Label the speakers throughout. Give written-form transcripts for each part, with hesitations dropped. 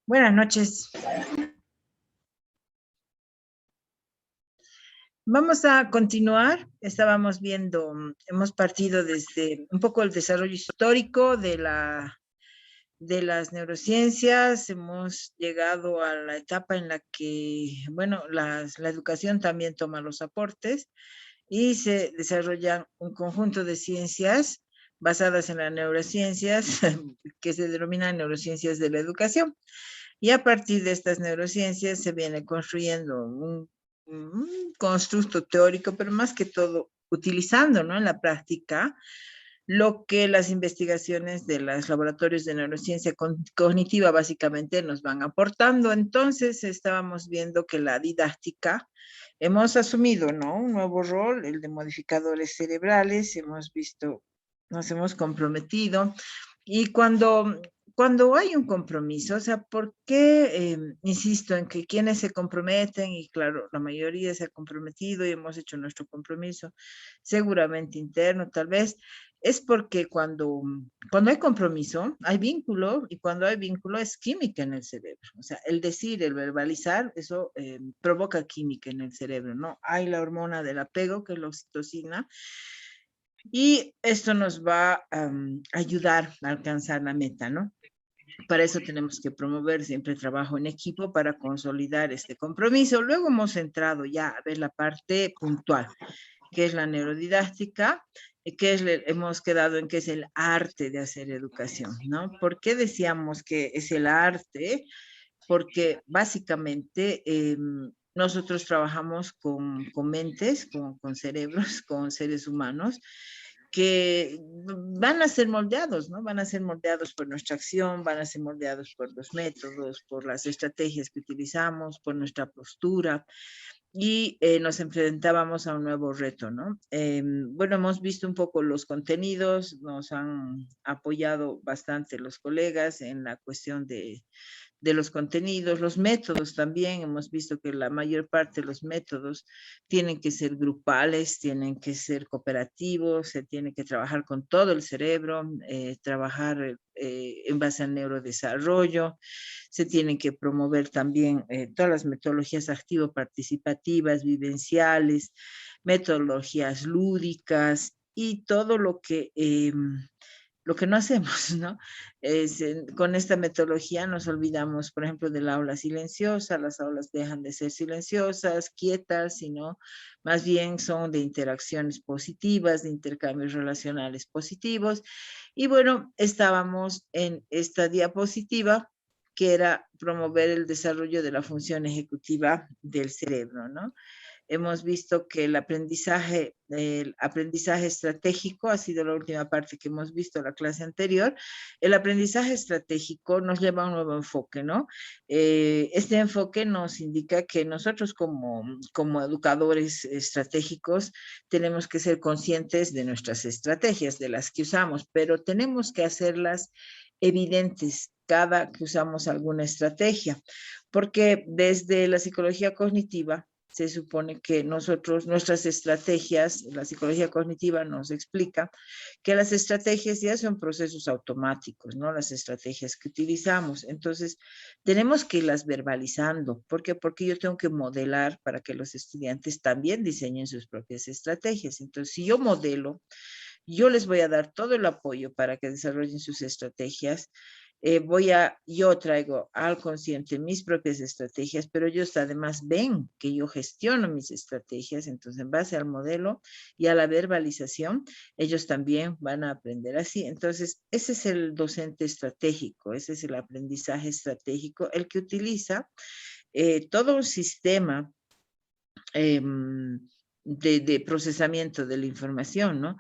Speaker 1: Buenas noches. Vamos a continuar. Estábamos viendo, hemos partido desde un poco el desarrollo histórico de las neurociencias. Hemos llegado a la etapa en la que, bueno, la educación también toma los aportes y se desarrollan un conjunto de ciencias basadas en las neurociencias que se denominan neurociencias de la educación. Y a partir de estas neurociencias se viene construyendo un constructo teórico, pero más que todo utilizando, ¿no?, en la práctica lo que las investigaciones de los laboratorios de neurociencia cognitiva básicamente nos van aportando. Entonces estábamos viendo que la didáctica, hemos asumido, ¿no?, un nuevo rol, el de modificadores cerebrales. Hemos visto, nos hemos comprometido. Y cuando hay un compromiso, o sea, ¿por qué insisto en que quienes se comprometen? Y claro, la mayoría se ha comprometido y hemos hecho nuestro compromiso, seguramente interno, tal vez, es porque cuando hay compromiso, hay vínculo, y cuando hay vínculo es química en el cerebro. O sea, el decir, el verbalizar, eso provoca química en el cerebro, ¿no? Hay la hormona del apego, que es la oxitocina, y esto nos va a ayudar a alcanzar la meta, ¿no? Para eso tenemos que promover siempre trabajo en equipo para consolidar este compromiso. Luego hemos entrado ya a ver la parte puntual, que es la neurodidáctica, que hemos quedado en que es el arte de hacer educación, ¿no? ¿Por qué decíamos que es el arte? Porque básicamente nosotros trabajamos con mentes, con cerebros, con seres humanos, que van a ser moldeados, ¿no? Van a ser moldeados por nuestra acción, van a ser moldeados por los métodos, por las estrategias que utilizamos, por nuestra postura, y nos enfrentábamos a un nuevo reto, ¿no? Bueno, hemos visto un poco los contenidos, nos han apoyado bastante los colegas en la cuestión de los contenidos, los métodos también. Hemos visto que la mayor parte de los métodos tienen que ser grupales, tienen que ser cooperativos, se tiene que trabajar con todo el cerebro, trabajar en base al neurodesarrollo, se tienen que promover también todas las metodologías activo-participativas, vivenciales, metodologías lúdicas y todo lo que no hacemos, ¿no? Con esta metodología nos olvidamos, por ejemplo, del aula silenciosa. Las aulas dejan de ser silenciosas, quietas, sino más bien son de interacciones positivas, de intercambios relacionales positivos. Y bueno, estábamos en esta diapositiva que era promover el desarrollo de la función ejecutiva del cerebro, ¿no? Hemos visto que el aprendizaje estratégico ha sido la última parte que hemos visto en la clase anterior. El aprendizaje estratégico nos lleva a un nuevo enfoque, ¿no? Este enfoque nos indica que nosotros como educadores estratégicos tenemos que ser conscientes de nuestras estrategias, de las que usamos, pero tenemos que hacerlas evidentes cada que usamos alguna estrategia, porque desde la psicología cognitiva se supone que nuestras estrategias, la psicología cognitiva nos explica que las estrategias ya son procesos automáticos, ¿no? Las estrategias que utilizamos. Entonces, tenemos que irlas verbalizando. ¿Por qué? Porque yo tengo que modelar para que los estudiantes también diseñen sus propias estrategias. Entonces, si yo modelo, yo les voy a dar todo el apoyo para que desarrollen sus estrategias. Yo traigo al consciente mis propias estrategias, pero ellos además ven que yo gestiono mis estrategias. Entonces, en base al modelo y a la verbalización, ellos también van a aprender así. Entonces, ese es el docente estratégico, ese es el aprendizaje estratégico, el que utiliza todo un sistema eh, de procesamiento de la información, ¿no?,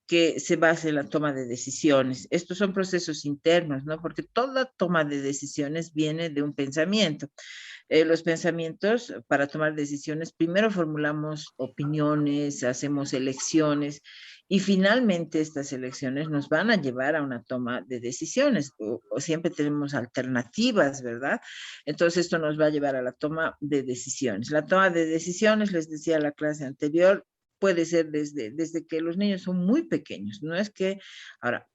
Speaker 1: que se basa en la toma de decisiones. Estos son procesos internos, ¿no? Porque toda toma de decisiones viene de un pensamiento. Los pensamientos, para tomar decisiones, primero formulamos opiniones, hacemos elecciones, y finalmente estas elecciones nos van a llevar a una toma de decisiones, o siempre tenemos alternativas, ¿verdad? Entonces esto nos va a llevar a la toma de decisiones. La toma de decisiones, les decía la clase anterior, puede ser desde que los niños son muy pequeños. No es que, ahora,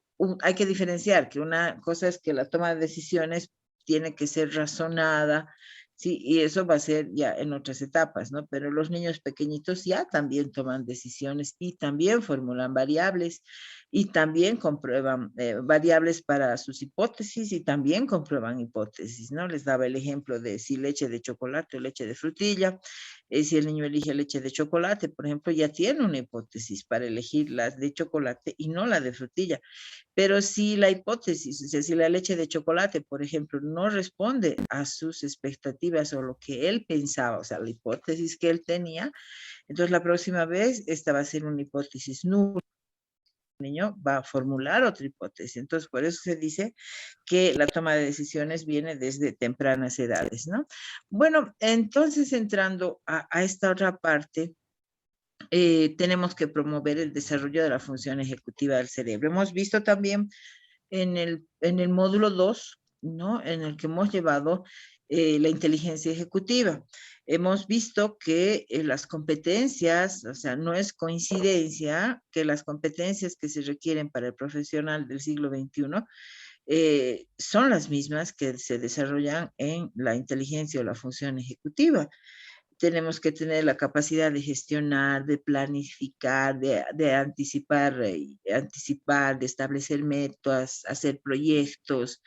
Speaker 1: hay que diferenciar que una cosa es que la toma de decisiones tiene que ser razonada, sí, y eso va a ser ya en otras etapas, ¿no? Pero los niños pequeñitos ya también toman decisiones y también formulan variables y también comprueban variables para sus hipótesis y también comprueban hipótesis, ¿no? Les daba el ejemplo de si leche de chocolate o leche de frutilla. Si el niño elige leche de chocolate, por ejemplo, ya tiene una hipótesis para elegir la de chocolate y no la de frutilla. Pero si la hipótesis, o sea, si la leche de chocolate, por ejemplo, no responde a sus expectativas o lo que él pensaba, o sea, la hipótesis que él tenía, entonces la próxima vez esta va a ser una hipótesis nula. El niño va a formular otra hipótesis. Entonces, por eso se dice que la toma de decisiones viene desde tempranas edades, ¿no? Bueno, entonces entrando a esta otra parte, tenemos que promover el desarrollo de la función ejecutiva del cerebro. Hemos visto también en el módulo 2, ¿no? En el que hemos llevado la inteligencia ejecutiva. Hemos visto que las competencias, o sea, no es coincidencia que las competencias que se requieren para el profesional del siglo XXI son las mismas que se desarrollan en la inteligencia o la función ejecutiva. Tenemos que tener la capacidad de gestionar, de planificar, de anticipar, anticipar, de establecer metas, hacer proyectos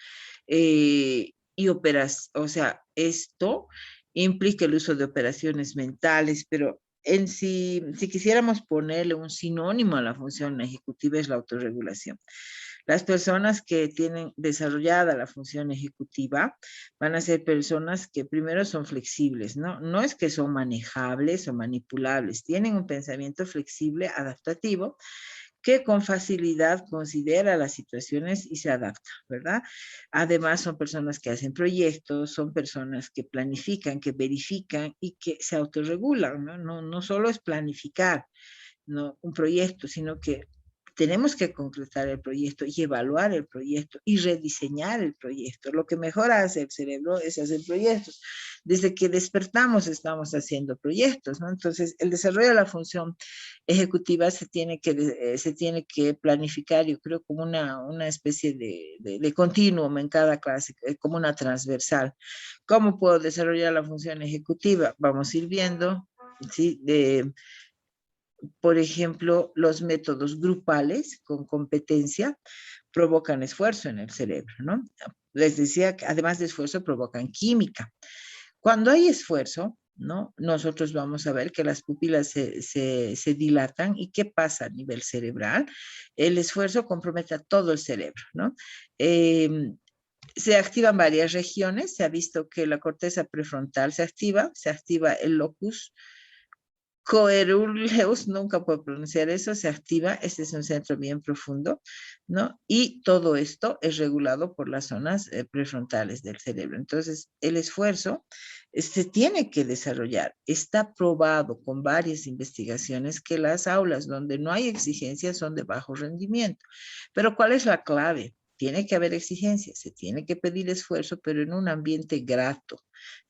Speaker 1: y operas. O sea, esto implica el uso de operaciones mentales, pero en sí, si quisiéramos ponerle un sinónimo a la función ejecutiva es la autorregulación. Las personas que tienen desarrollada la función ejecutiva van a ser personas que primero son flexibles, ¿no? No es que son manejables o manipulables, tienen un pensamiento flexible, adaptativo, que con facilidad considera las situaciones y se adapta, ¿verdad? Además, son personas que hacen proyectos, son personas que planifican, que verifican y que se autorregulan, ¿no? No solo es planificar, ¿no? Un proyecto, sino que tenemos que concretar el proyecto y evaluar el proyecto y rediseñar el proyecto. Lo que mejor hace el cerebro es hacer proyectos. Desde que despertamos estamos haciendo proyectos, ¿no? Entonces, el desarrollo de la función ejecutiva se tiene que planificar, yo creo, como una especie de continuum en cada clase, como una transversal. ¿Cómo puedo desarrollar la función ejecutiva? Vamos a ir viendo, ¿sí? Por ejemplo, los métodos grupales con competencia provocan esfuerzo en el cerebro, ¿no? Les decía que además de esfuerzo provocan química. Cuando hay esfuerzo, ¿no? Nosotros vamos a ver que las pupilas se dilatan y qué pasa a nivel cerebral. El esfuerzo compromete a todo el cerebro, ¿no? Se activan varias regiones, se ha visto que la corteza prefrontal se activa el locus coeruleus, nunca puedo pronunciar eso, se activa, este es un centro bien profundo, ¿no? Y todo esto es regulado por las zonas prefrontales del cerebro. Entonces, el esfuerzo se tiene que desarrollar. Está probado con varias investigaciones que las aulas donde no hay exigencias son de bajo rendimiento. Pero ¿cuál es la clave? Tiene que haber exigencia, se tiene que pedir esfuerzo, pero en un ambiente grato,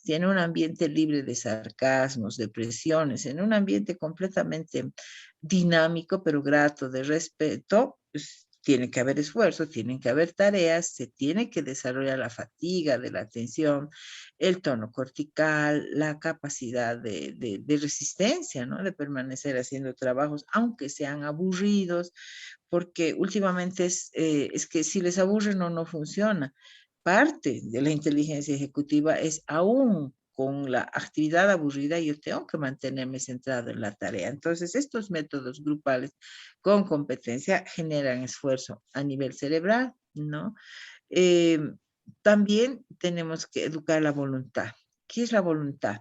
Speaker 1: en un ambiente libre de sarcasmos, de presiones, en un ambiente completamente dinámico, pero grato, de respeto, pues, tiene que haber esfuerzo, tienen que haber tareas, se tiene que desarrollar la fatiga de la atención, el tono cortical, la capacidad de resistencia, ¿no? De permanecer haciendo trabajos, aunque sean aburridos, porque últimamente es que si les aburre no funciona. Parte de la inteligencia ejecutiva es aún con la actividad aburrida, yo tengo que mantenerme centrado en la tarea. Entonces, estos métodos grupales con competencia generan esfuerzo a nivel cerebral, ¿no? Eh, También tenemos que educar la voluntad. ¿Qué es la voluntad?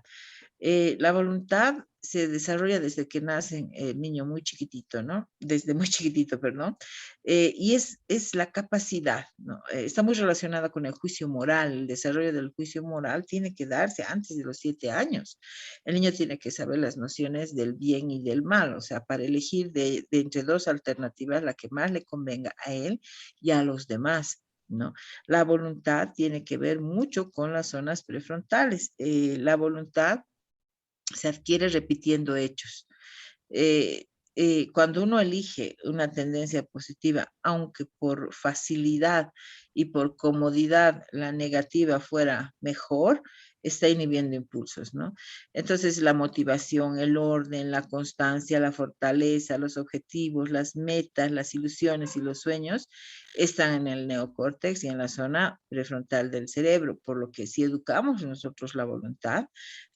Speaker 1: La voluntad se desarrolla desde que nace el niño muy chiquitito, ¿no? Desde muy chiquitito, perdón. Y es la capacidad, ¿no? Está muy relacionada con el juicio moral. El desarrollo del juicio moral tiene que darse antes de los 7 años. El niño tiene que saber las nociones del bien y del mal, o sea, para elegir de entre dos alternativas la que más le convenga a él y a los demás, ¿no? La voluntad tiene que ver mucho con las zonas prefrontales. La voluntad se adquiere repitiendo hechos. Eh, cuando uno elige una tendencia positiva, aunque por facilidad y por comodidad la negativa fuera mejor, está inhibiendo impulsos, ¿no? Entonces, la motivación, el orden, la constancia, la fortaleza, los objetivos, las metas, las ilusiones y los sueños están en el neocórtex y en la zona prefrontal del cerebro, por lo que si educamos nosotros la voluntad,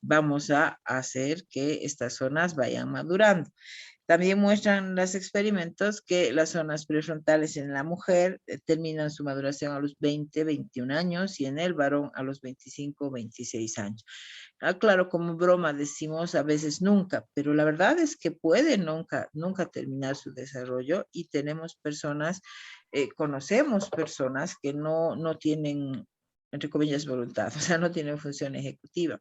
Speaker 1: vamos a hacer que estas zonas vayan madurando. También muestran los experimentos que las zonas prefrontales en la mujer terminan su maduración a los 20, 21 años y en el varón a los 25, 26 años. Ah, claro, como broma decimos a veces nunca, pero la verdad es que puede nunca terminar su desarrollo y tenemos personas, conocemos personas que no tienen, entre comillas, voluntad, o sea, no tienen función ejecutiva,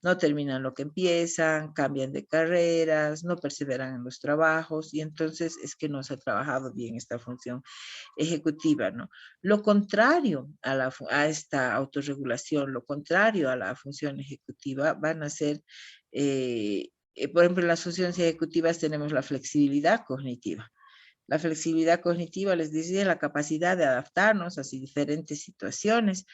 Speaker 1: no terminan lo que empiezan, cambian de carreras, no perseveran en los trabajos y entonces es que no se ha trabajado bien esta función ejecutiva, ¿no? Lo contrario a esta autorregulación, lo contrario a la función ejecutiva van a ser, por ejemplo, en las funciones ejecutivas tenemos la flexibilidad cognitiva. La flexibilidad cognitiva, les decía, la capacidad de adaptarnos a diferentes situaciones,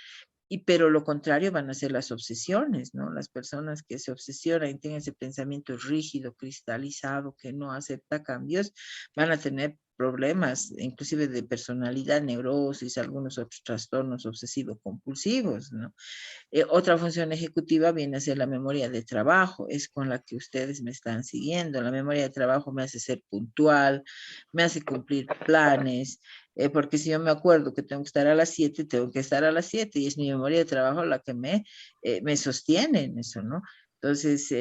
Speaker 1: pero lo contrario van a ser las obsesiones, ¿no? Las personas que se obsesionan y tienen ese pensamiento rígido, cristalizado, que no acepta cambios, van a tener problemas, inclusive de personalidad, neurosis, algunos otros trastornos obsesivo-compulsivos, ¿no? Otra función ejecutiva viene a ser la memoria de trabajo, es con la que ustedes me están siguiendo. La memoria de trabajo me hace ser puntual, me hace cumplir planes, porque si yo me acuerdo que tengo que estar a las 7, tengo que estar a las 7 y es mi memoria de trabajo la que me sostiene en eso, ¿no? Entonces,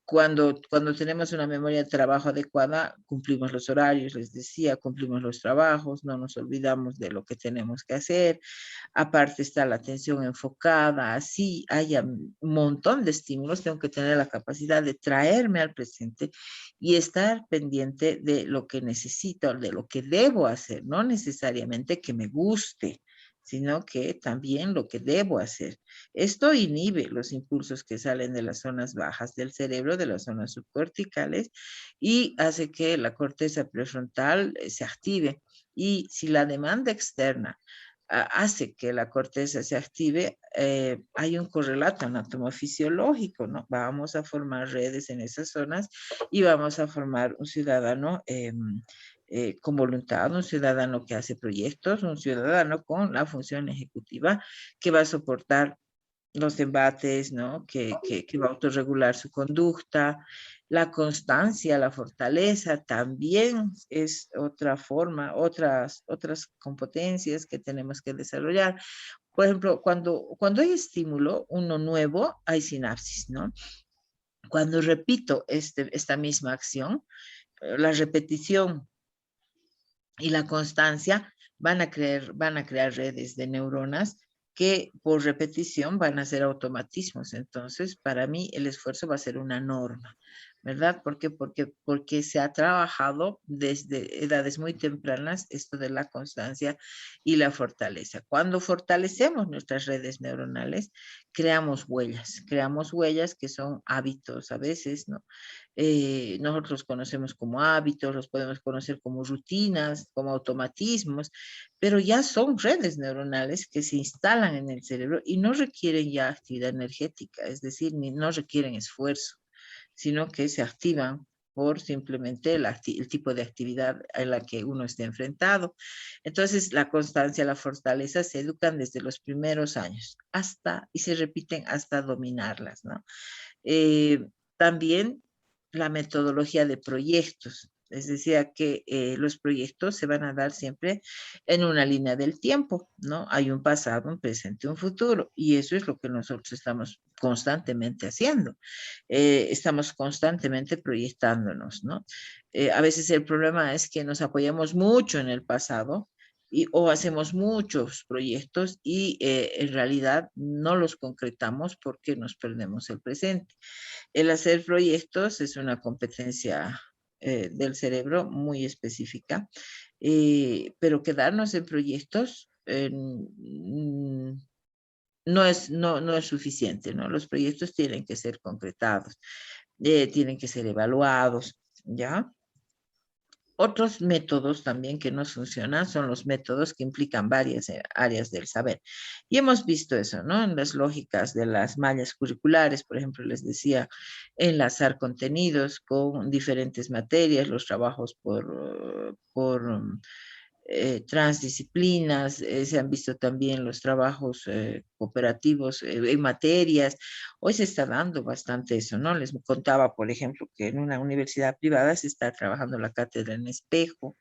Speaker 1: cuando tenemos una memoria de trabajo adecuada, cumplimos los horarios, les decía, cumplimos los trabajos, no nos olvidamos de lo que tenemos que hacer. Aparte está la atención enfocada, así haya un montón de estímulos, tengo que tener la capacidad de traerme al presente y estar pendiente de lo que necesito, de lo que debo hacer, no necesariamente que me guste, sino que también lo que debo hacer. Esto inhibe los impulsos que salen de las zonas bajas del cerebro, de las zonas subcorticales, y hace que la corteza prefrontal se active. Y si la demanda externa hace que la corteza se active, hay un correlato anatomofisiológico, ¿no? Vamos a formar redes en esas zonas y vamos a formar un ciudadano con voluntad, un ciudadano que hace proyectos, un ciudadano con la función ejecutiva que va a soportar los embates, ¿no? Que va a autorregular su conducta. La constancia, la fortaleza también es otra forma, otras competencias que tenemos que desarrollar. Por ejemplo, cuando hay estímulo, uno nuevo, hay sinapsis, ¿no? Cuando repito esta misma acción, la repetición y la constancia van a crear redes de neuronas que por repetición van a ser automatismos. Entonces, para mí el esfuerzo va a ser una norma, ¿verdad? ¿Por qué? Porque se ha trabajado desde edades muy tempranas esto de la constancia y la fortaleza. Cuando fortalecemos nuestras redes neuronales, creamos huellas que son hábitos a veces, ¿no? Nosotros los conocemos como hábitos, los podemos conocer como rutinas, como automatismos, pero ya son redes neuronales que se instalan en el cerebro y no requieren ya actividad energética, es decir, no requieren esfuerzo, sino que se activan por simplemente el tipo de actividad en la que uno esté enfrentado. Entonces, la constancia, la fortaleza se educan desde los primeros años y se repiten hasta dominarlas, ¿no? También la metodología de proyectos. Es decir, que los proyectos se van a dar siempre en una línea del tiempo, ¿no? Hay un pasado, un presente, un futuro, y eso es lo que nosotros estamos constantemente haciendo. Estamos constantemente proyectándonos, ¿no? A veces el problema es que nos apoyamos mucho en el pasado o hacemos muchos proyectos y en realidad no los concretamos porque nos perdemos el presente. El hacer proyectos es una competencia del cerebro muy específica, pero quedarnos en proyectos no es suficiente, ¿no? Los proyectos tienen que ser concretados, tienen que ser evaluados, ¿ya? Otros métodos también que nos funcionan son los métodos que implican varias áreas del saber. Y hemos visto eso, ¿no? En las lógicas de las mallas curriculares, por ejemplo, les decía, enlazar contenidos con diferentes materias, los trabajos por transdisciplinas, se han visto también los trabajos cooperativos en materias. Hoy se está dando bastante eso, ¿no? Les contaba, por ejemplo, que en una universidad privada se está trabajando la cátedra en espejo,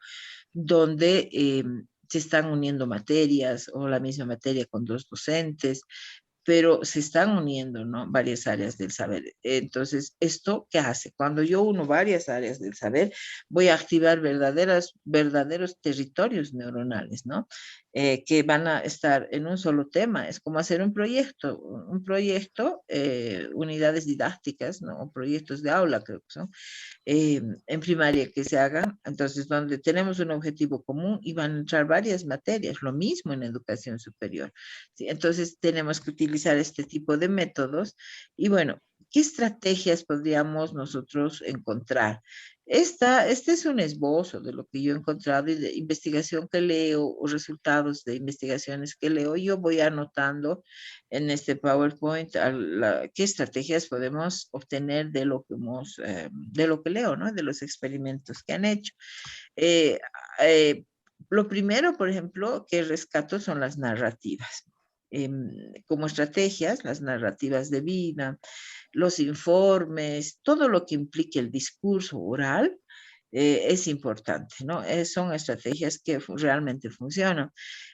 Speaker 1: donde se están uniendo materias o la misma materia con dos docentes, pero se están uniendo, ¿no? Varias áreas del saber. Entonces, ¿esto qué hace? Cuando yo uno varias áreas del saber, voy a activar verdaderos territorios neuronales, ¿no? Que van a estar en un solo tema. Es como hacer un proyecto, unidades didácticas, ¿no? O proyectos de aula, creo que son en primaria que se hagan, entonces donde tenemos un objetivo común y van a entrar varias materias, lo mismo en educación superior. ¿Sí? Entonces tenemos que utilizar este tipo de métodos y bueno, ¿qué estrategias podríamos nosotros encontrar? Este es un esbozo de lo que yo he encontrado y de investigación que leo o resultados de investigaciones que leo. Yo voy anotando en este PowerPoint qué estrategias podemos obtener de lo que de lo que leo, ¿no? De los experimentos que han hecho. Eh, eh, lo primero, por ejemplo, que rescato son las narrativas. Como estrategias, las narrativas de vida, los informes, todo lo que implique el discurso oral, es importante, ¿no? Son estrategias que realmente funcionan.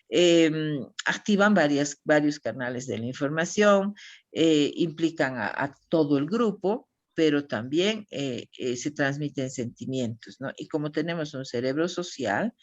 Speaker 1: Eh, Activan varios canales de la información, implican a todo el grupo, pero también se transmiten sentimientos, ¿no? Y como tenemos un cerebro social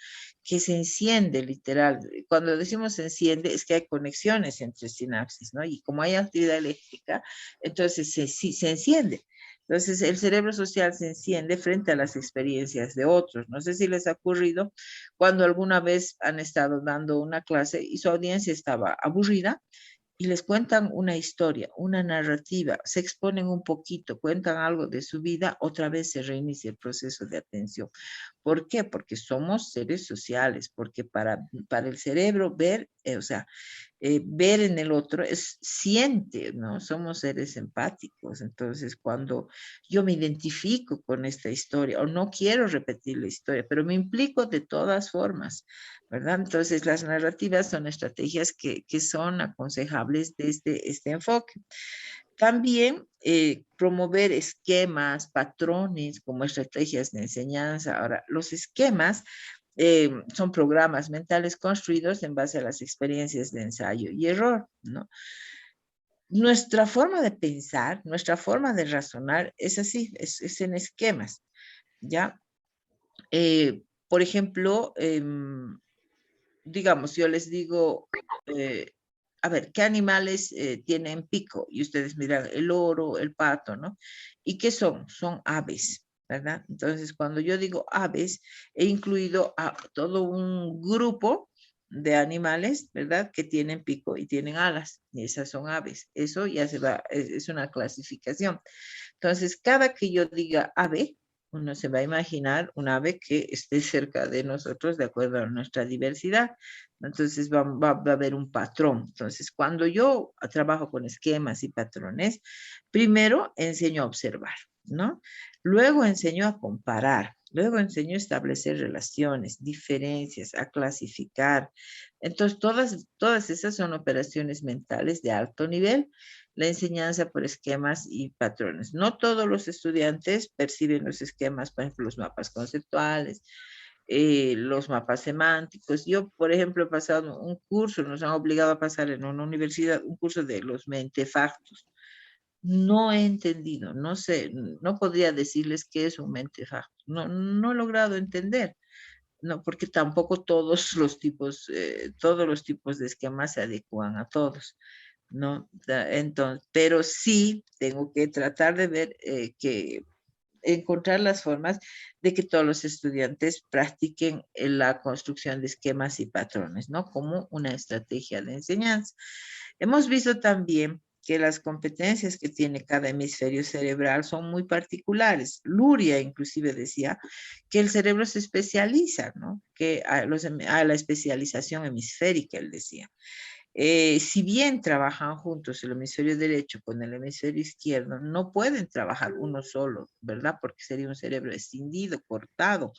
Speaker 1: que se enciende literal, cuando decimos se enciende es que hay conexiones entre sinapsis, ¿no? Y como hay actividad eléctrica, entonces se enciende. Entonces, el cerebro social se enciende frente a las experiencias de otros. No sé si les ha ocurrido cuando alguna vez han estado dando una clase y su audiencia estaba aburrida y les cuentan una historia, una narrativa, se exponen un poquito, cuentan algo de su vida, otra vez se reinicia el proceso de atención. ¿Por qué? Porque somos seres sociales, porque para el cerebro ver, o sea, ver en el otro es siente, ¿no? Somos seres empáticos. Entonces, cuando yo me identifico con esta historia o no quiero repetir la historia, pero me implico de todas formas, ¿verdad? Entonces, las narrativas son estrategias que son aconsejables desde este enfoque. También promover esquemas, patrones como estrategias de enseñanza. Ahora, los esquemas son programas mentales construidos en base a las experiencias de ensayo y error, ¿no? Nuestra forma de pensar, nuestra forma de razonar es así, es en esquemas, ¿ya? Por ejemplo, digamos, yo les digo, eh, a ver, ¿qué animales tienen pico? Y ustedes miran el loro, el pato, ¿no? ¿Y qué son? Son aves, ¿verdad? Entonces, cuando yo digo aves, he incluido a todo un grupo de animales, ¿verdad? Que tienen pico y tienen alas, y esas son aves. Eso ya se va, es una clasificación. Entonces, cada que yo diga ave, uno se va a imaginar un ave que esté cerca de nosotros de acuerdo a nuestra diversidad. Entonces va a haber un patrón. Entonces, cuando yo trabajo con esquemas y patrones, primero enseño a observar, ¿no? Luego enseño a comparar. Luego enseño a establecer relaciones, diferencias, a clasificar. Entonces, todas esas son operaciones mentales de alto nivel, la enseñanza por esquemas y patrones. No todos los estudiantes perciben los esquemas, por ejemplo, los mapas conceptuales, los mapas semánticos. Yo, por ejemplo, he pasado un curso, nos han obligado a pasar en una universidad un curso de los mentefactos. No he entendido, no sé, no podría decirles qué es un mentefacto. No he logrado entender. No, porque tampoco todos los tipos de esquemas se adecuan a todos. ¿No? Entonces, pero sí tengo que tratar de ver encontrar las formas de que todos los estudiantes practiquen la construcción de esquemas y patrones, ¿no? Como una estrategia de enseñanza. Hemos visto también que las competencias que tiene cada hemisferio cerebral son muy particulares. Luria inclusive decía que el cerebro se especializa, ¿no? Que a la especialización hemisférica, él decía. Si bien trabajan juntos el hemisferio derecho con el hemisferio izquierdo, no pueden trabajar uno solo, ¿verdad? Porque sería un cerebro escindido, cortado.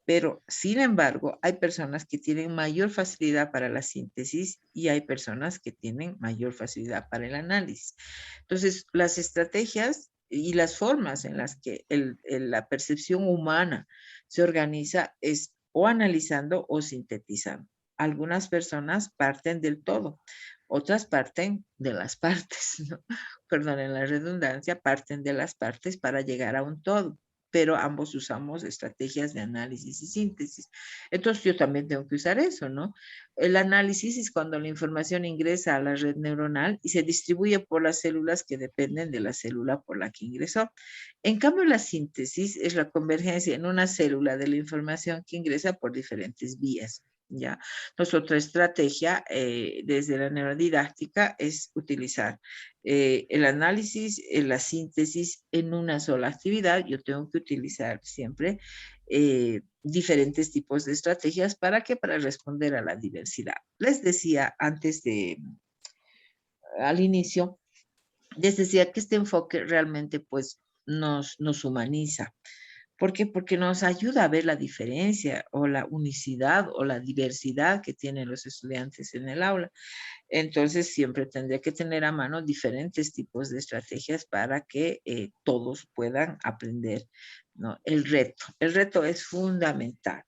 Speaker 1: Pero, sin embargo, hay personas que tienen mayor facilidad para la síntesis y hay personas que tienen mayor facilidad para el análisis. Entonces, las estrategias y las formas en las que la percepción humana se organiza es o analizando o sintetizando. Algunas personas parten del todo, otras parten de las partes, ¿no? Perdonen la redundancia, parten de las partes para llegar a un todo, pero ambos usamos estrategias de análisis y síntesis. Entonces yo también tengo que usar eso, ¿no? El análisis es cuando la información ingresa a la red neuronal y se distribuye por las células que dependen de la célula por la que ingresó. En cambio, la síntesis es la convergencia en una célula de la información que ingresa por diferentes vías. ¿Ya? Entonces, otra estrategia desde la neurodidáctica es utilizar el análisis, la síntesis en una sola actividad. Yo tengo que utilizar siempre diferentes tipos de estrategias. ¿Para qué? Para responder a la diversidad. Les decía antes al inicio, les decía que este enfoque realmente pues nos humaniza. ¿Por qué? Porque nos ayuda a ver la diferencia o la unicidad o la diversidad que tienen los estudiantes en el aula. Entonces, siempre tendré que tener a mano diferentes tipos de estrategias para que todos puedan aprender, ¿no? El reto es fundamental.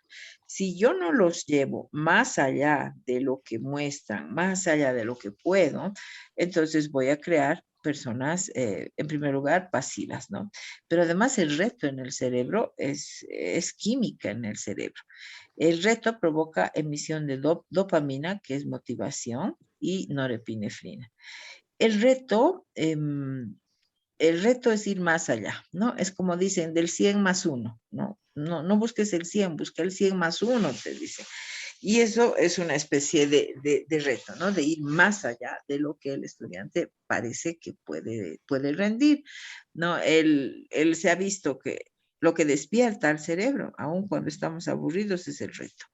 Speaker 1: Si yo no los llevo más allá de lo que muestran, más allá de lo que puedo, entonces voy a crear personas, en primer lugar, pasivas, ¿no? Pero además el reto en el cerebro es química en el cerebro. El reto provoca emisión de dopamina, que es motivación, y norepinefrina. El reto, el reto es ir más allá, ¿no? Es como dicen, del 100 más 1, ¿no? No busques el 100, busca el 100 más 1, te dicen. Y eso es una especie de reto, ¿no? De ir más allá de lo que el estudiante parece que puede rendir, ¿no? Él se ha visto que lo que despierta al cerebro, aun cuando estamos aburridos, es el reto.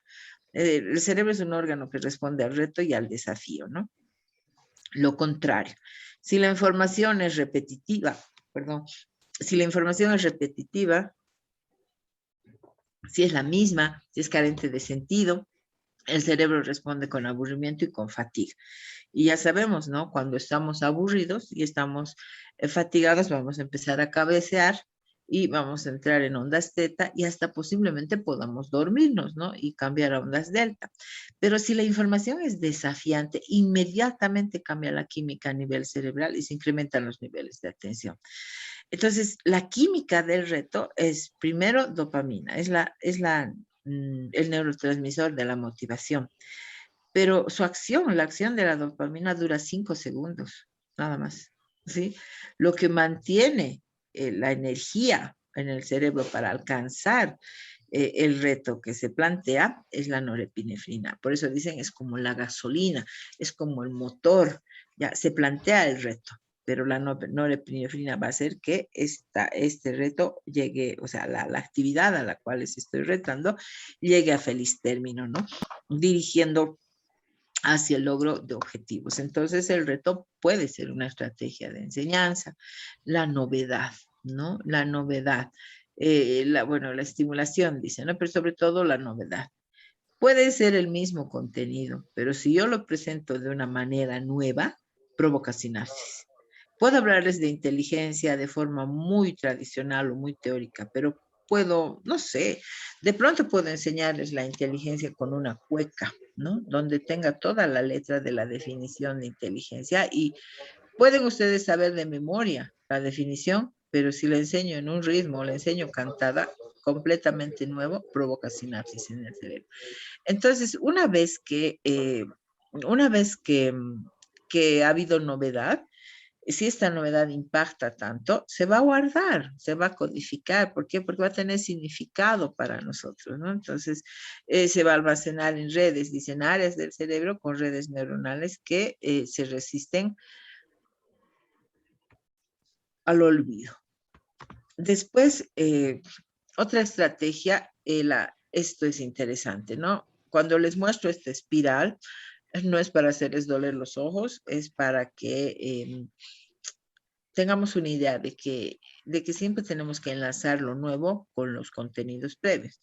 Speaker 1: El cerebro es un órgano que responde al reto y al desafío, ¿no? Lo contrario, si la información es repetitiva, perdón, si la información es repetitiva, si es la misma, si es carente de sentido, el cerebro responde con aburrimiento y con fatiga. Y ya sabemos, ¿no? Cuando estamos aburridos y estamos fatigados, vamos a empezar a cabecear y vamos a entrar en ondas teta y hasta posiblemente podamos dormirnos, ¿no? Y cambiar a ondas delta. Pero si la información es desafiante, inmediatamente cambia la química a nivel cerebral y se incrementan los niveles de atención. Entonces, la química del reto es primero dopamina, es el neurotransmisor de la motivación. Pero su acción, la acción de la dopamina dura 5 segundos, nada más, ¿sí? Lo que mantiene la energía en el cerebro para alcanzar el reto que se plantea es la norepinefrina. Por eso dicen es como la gasolina, es como el motor, ya se plantea el reto, pero la norepinefrina va a hacer que este reto llegue, o sea, la actividad a la cual les estoy retando, llegue a feliz término, ¿no? Dirigiendo hacia el logro de objetivos. Entonces, el reto puede ser una estrategia de enseñanza, la novedad, ¿no? La novedad, la estimulación, dice, ¿no? Pero sobre todo la novedad. Puede ser el mismo contenido, pero si yo lo presento de una manera nueva, provoca sinapsis. Puedo hablarles de inteligencia de forma muy tradicional o muy teórica, pero puedo, no sé, de pronto puedo enseñarles la inteligencia con una cueca, ¿no? Donde tenga toda la letra de la definición de inteligencia y pueden ustedes saber de memoria la definición, pero si le enseño en un ritmo, le enseño cantada, completamente nuevo, provoca sinapsis en el cerebro. Entonces, una vez que ha habido novedad, si esta novedad impacta tanto, se va a guardar, se va a codificar. ¿Por qué? Porque va a tener significado para nosotros, ¿no? Entonces, se va a almacenar en redes, dicen áreas del cerebro con redes neuronales que se resisten al olvido. Después, otra estrategia, esto es interesante, ¿no? Cuando les muestro esta espiral, no es para hacerles doler los ojos, es para que tengamos una idea de que siempre tenemos que enlazar lo nuevo con los contenidos previos.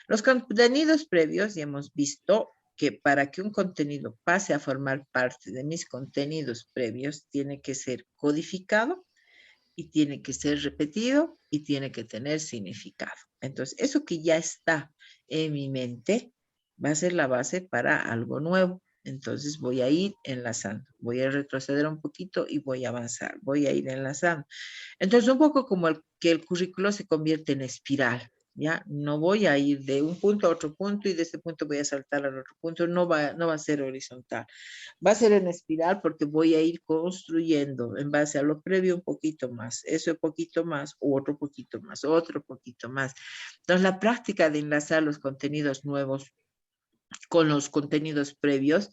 Speaker 1: Los contenidos previos, ya hemos visto que para que un contenido pase a formar parte de mis contenidos previos, tiene que ser codificado y tiene que ser repetido y tiene que tener significado. Entonces, eso que ya está en mi mente va a ser la base para algo nuevo. Entonces voy a ir enlazando, voy a retroceder un poquito y voy a avanzar, voy a ir enlazando. Entonces, un poco como que el currículo se convierte en espiral, ¿ya? No voy a ir de un punto a otro punto y de este punto voy a saltar al otro punto, no va a ser horizontal. Va a ser en espiral porque voy a ir construyendo en base a lo previo un poquito más, eso un poquito más, otro poquito más, otro poquito más. Entonces, la práctica de enlazar los contenidos nuevos con los contenidos previos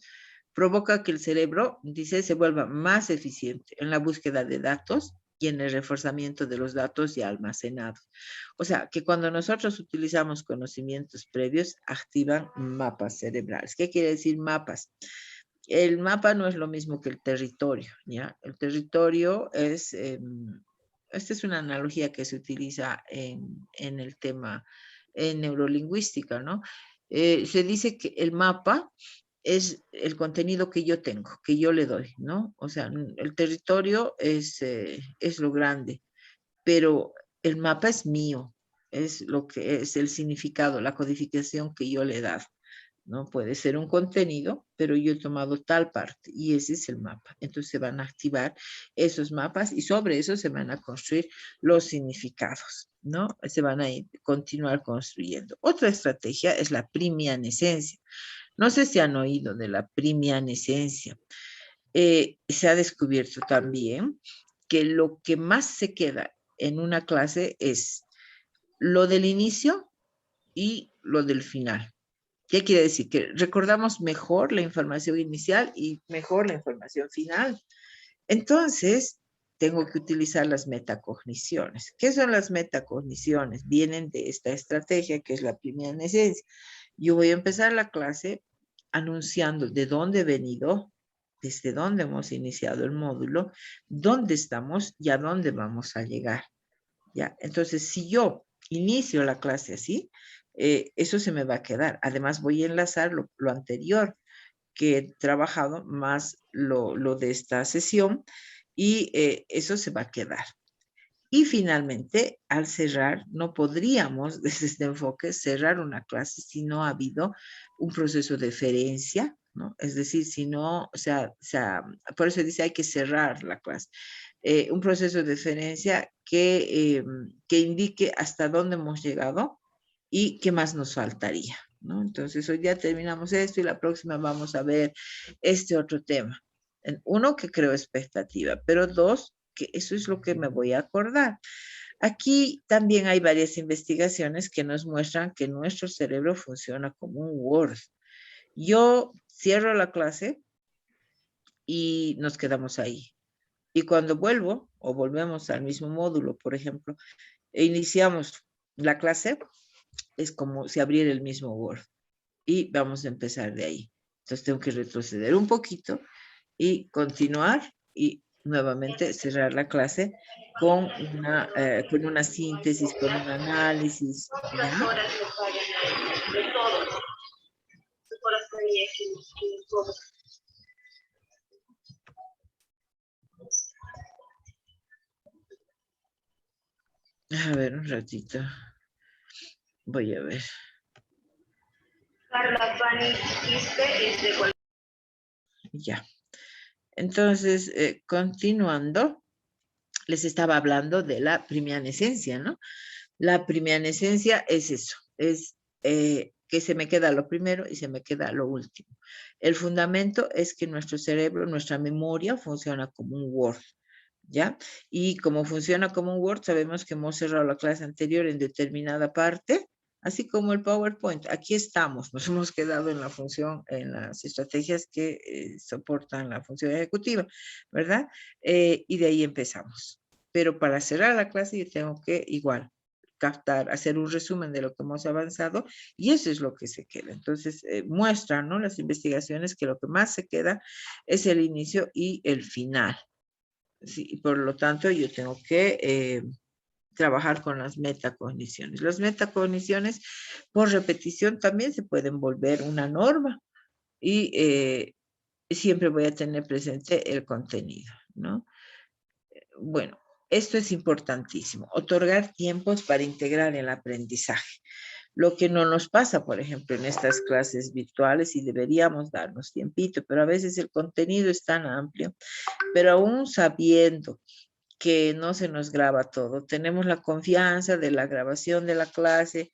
Speaker 1: provoca que el cerebro, dice, se vuelva más eficiente en la búsqueda de datos y en el reforzamiento de los datos ya almacenados. O sea, que cuando nosotros utilizamos conocimientos previos, activan mapas cerebrales. ¿Qué quiere decir mapas? El mapa no es lo mismo que el territorio, ¿ya? El territorio es, esta es una analogía que se utiliza en el tema en neurolingüística, ¿no? Se dice que el mapa es el contenido que yo tengo, que yo le doy, ¿no? O sea, el territorio es lo grande, pero el mapa es mío, es lo que es el significado, la codificación que yo le he dado. ¿No? Puede ser un contenido, pero yo he tomado tal parte y ese es el mapa. Entonces se van a activar esos mapas y sobre eso se van a construir los significados, ¿no? Se van a continuar construyendo. Otra estrategia es la primianescencia. No sé si han oído de la primianescencia. Se ha descubierto también que lo que más se queda en una clase es lo del inicio y lo del final. ¿Qué quiere decir? Que recordamos mejor la información inicial y mejor la información final. Entonces, tengo que utilizar las metacogniciones. ¿Qué son las metacogniciones? Vienen de esta estrategia que es la primera esencia. Yo voy a empezar la clase anunciando de dónde he venido, desde dónde hemos iniciado el módulo, dónde estamos y a dónde vamos a llegar. ¿Ya? Entonces, si yo inicio la clase así, eso se me va a quedar. Además, voy a enlazar lo anterior que he trabajado más lo de esta sesión y eso se va a quedar. Y finalmente, al cerrar, no podríamos desde este enfoque cerrar una clase si no ha habido un proceso de deferencia, ¿no? Es decir, si no, o sea, por eso dice hay que cerrar la clase. Un proceso de deferencia que indique hasta dónde hemos llegado y qué más nos faltaría, ¿no? Entonces, hoy ya terminamos esto y la próxima vamos a ver este otro tema. Uno, que creo expectativa, pero dos, que eso es lo que me voy a acordar. Aquí también hay varias investigaciones que nos muestran que nuestro cerebro funciona como un Word. Yo cierro la clase y nos quedamos ahí. Y cuando vuelvo o volvemos al mismo módulo, por ejemplo, e iniciamos la clase, es como si abriera el mismo Word y vamos a empezar de ahí. Entonces tengo que retroceder un poquito y continuar y nuevamente cerrar la clase con una síntesis, con un análisis, ¿ya? A ver, un ratito. Voy a ver. Ya. Entonces, continuando, les estaba hablando de la primianescencia, ¿no? La primianescencia es eso, es que se me queda lo primero y se me queda lo último. El fundamento es que nuestro cerebro, nuestra memoria funciona como un Word, ¿ya? Y como funciona como un Word, sabemos que hemos cerrado la clase anterior en determinada parte, así como el PowerPoint. Aquí estamos, nos hemos quedado en la función, en las estrategias que soportan la función ejecutiva, ¿verdad? Y de ahí empezamos. pero para cerrar la clase yo tengo que igual captar, hacer un resumen de lo que hemos avanzado y eso es lo que se queda. Entonces, muestran, ¿no?, las investigaciones que lo que más se queda es el inicio y el final. Sí, y por lo tanto, yo tengo que trabajar con las metacogniciones. Las metacogniciones por repetición también se pueden volver una norma y siempre voy a tener presente el contenido, ¿no? Bueno, esto es importantísimo, otorgar tiempos para integrar el aprendizaje. Lo que no nos pasa, por ejemplo, en estas clases virtuales y deberíamos darnos tiempito, pero a veces el contenido es tan amplio, pero aún sabiendo que no se nos graba todo, tenemos la confianza de la grabación de la clase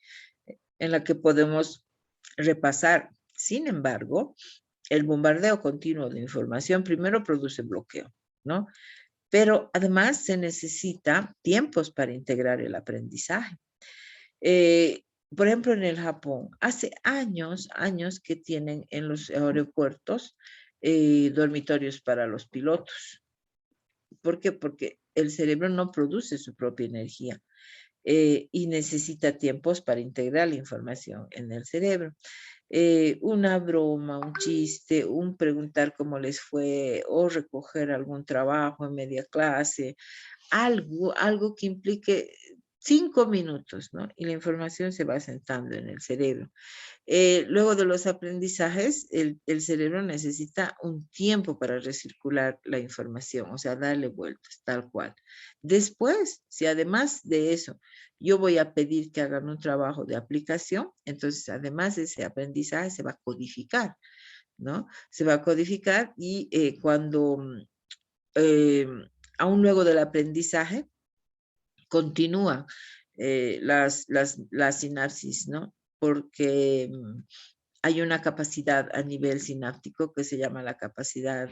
Speaker 1: en la que podemos repasar. Sin embargo, el bombardeo continuo de información primero produce bloqueo, ¿no? Pero además se necesita tiempos para integrar el aprendizaje. Eh, por ejemplo, en el Japón, hace años que tienen en los aeropuertos dormitorios para los pilotos. ¿Por qué? Porque el cerebro no produce su propia energía y necesita tiempos para integrar la información en el cerebro. Una broma, un chiste, un preguntar cómo les fue o recoger algún trabajo en media clase, algo que implique 5 minutos, ¿no? Y la información se va sentando en el cerebro. Luego de los aprendizajes, el cerebro necesita un tiempo para recircular la información, o sea, darle vueltas, tal cual. Después, si además de eso, yo voy a pedir que hagan un trabajo de aplicación, entonces, además de ese aprendizaje, se va a codificar, ¿no? Se va a codificar y cuando, eh, aún luego del aprendizaje, continúa la sinapsis, ¿no? Porque hay una capacidad a nivel sináptico que se llama la capacidad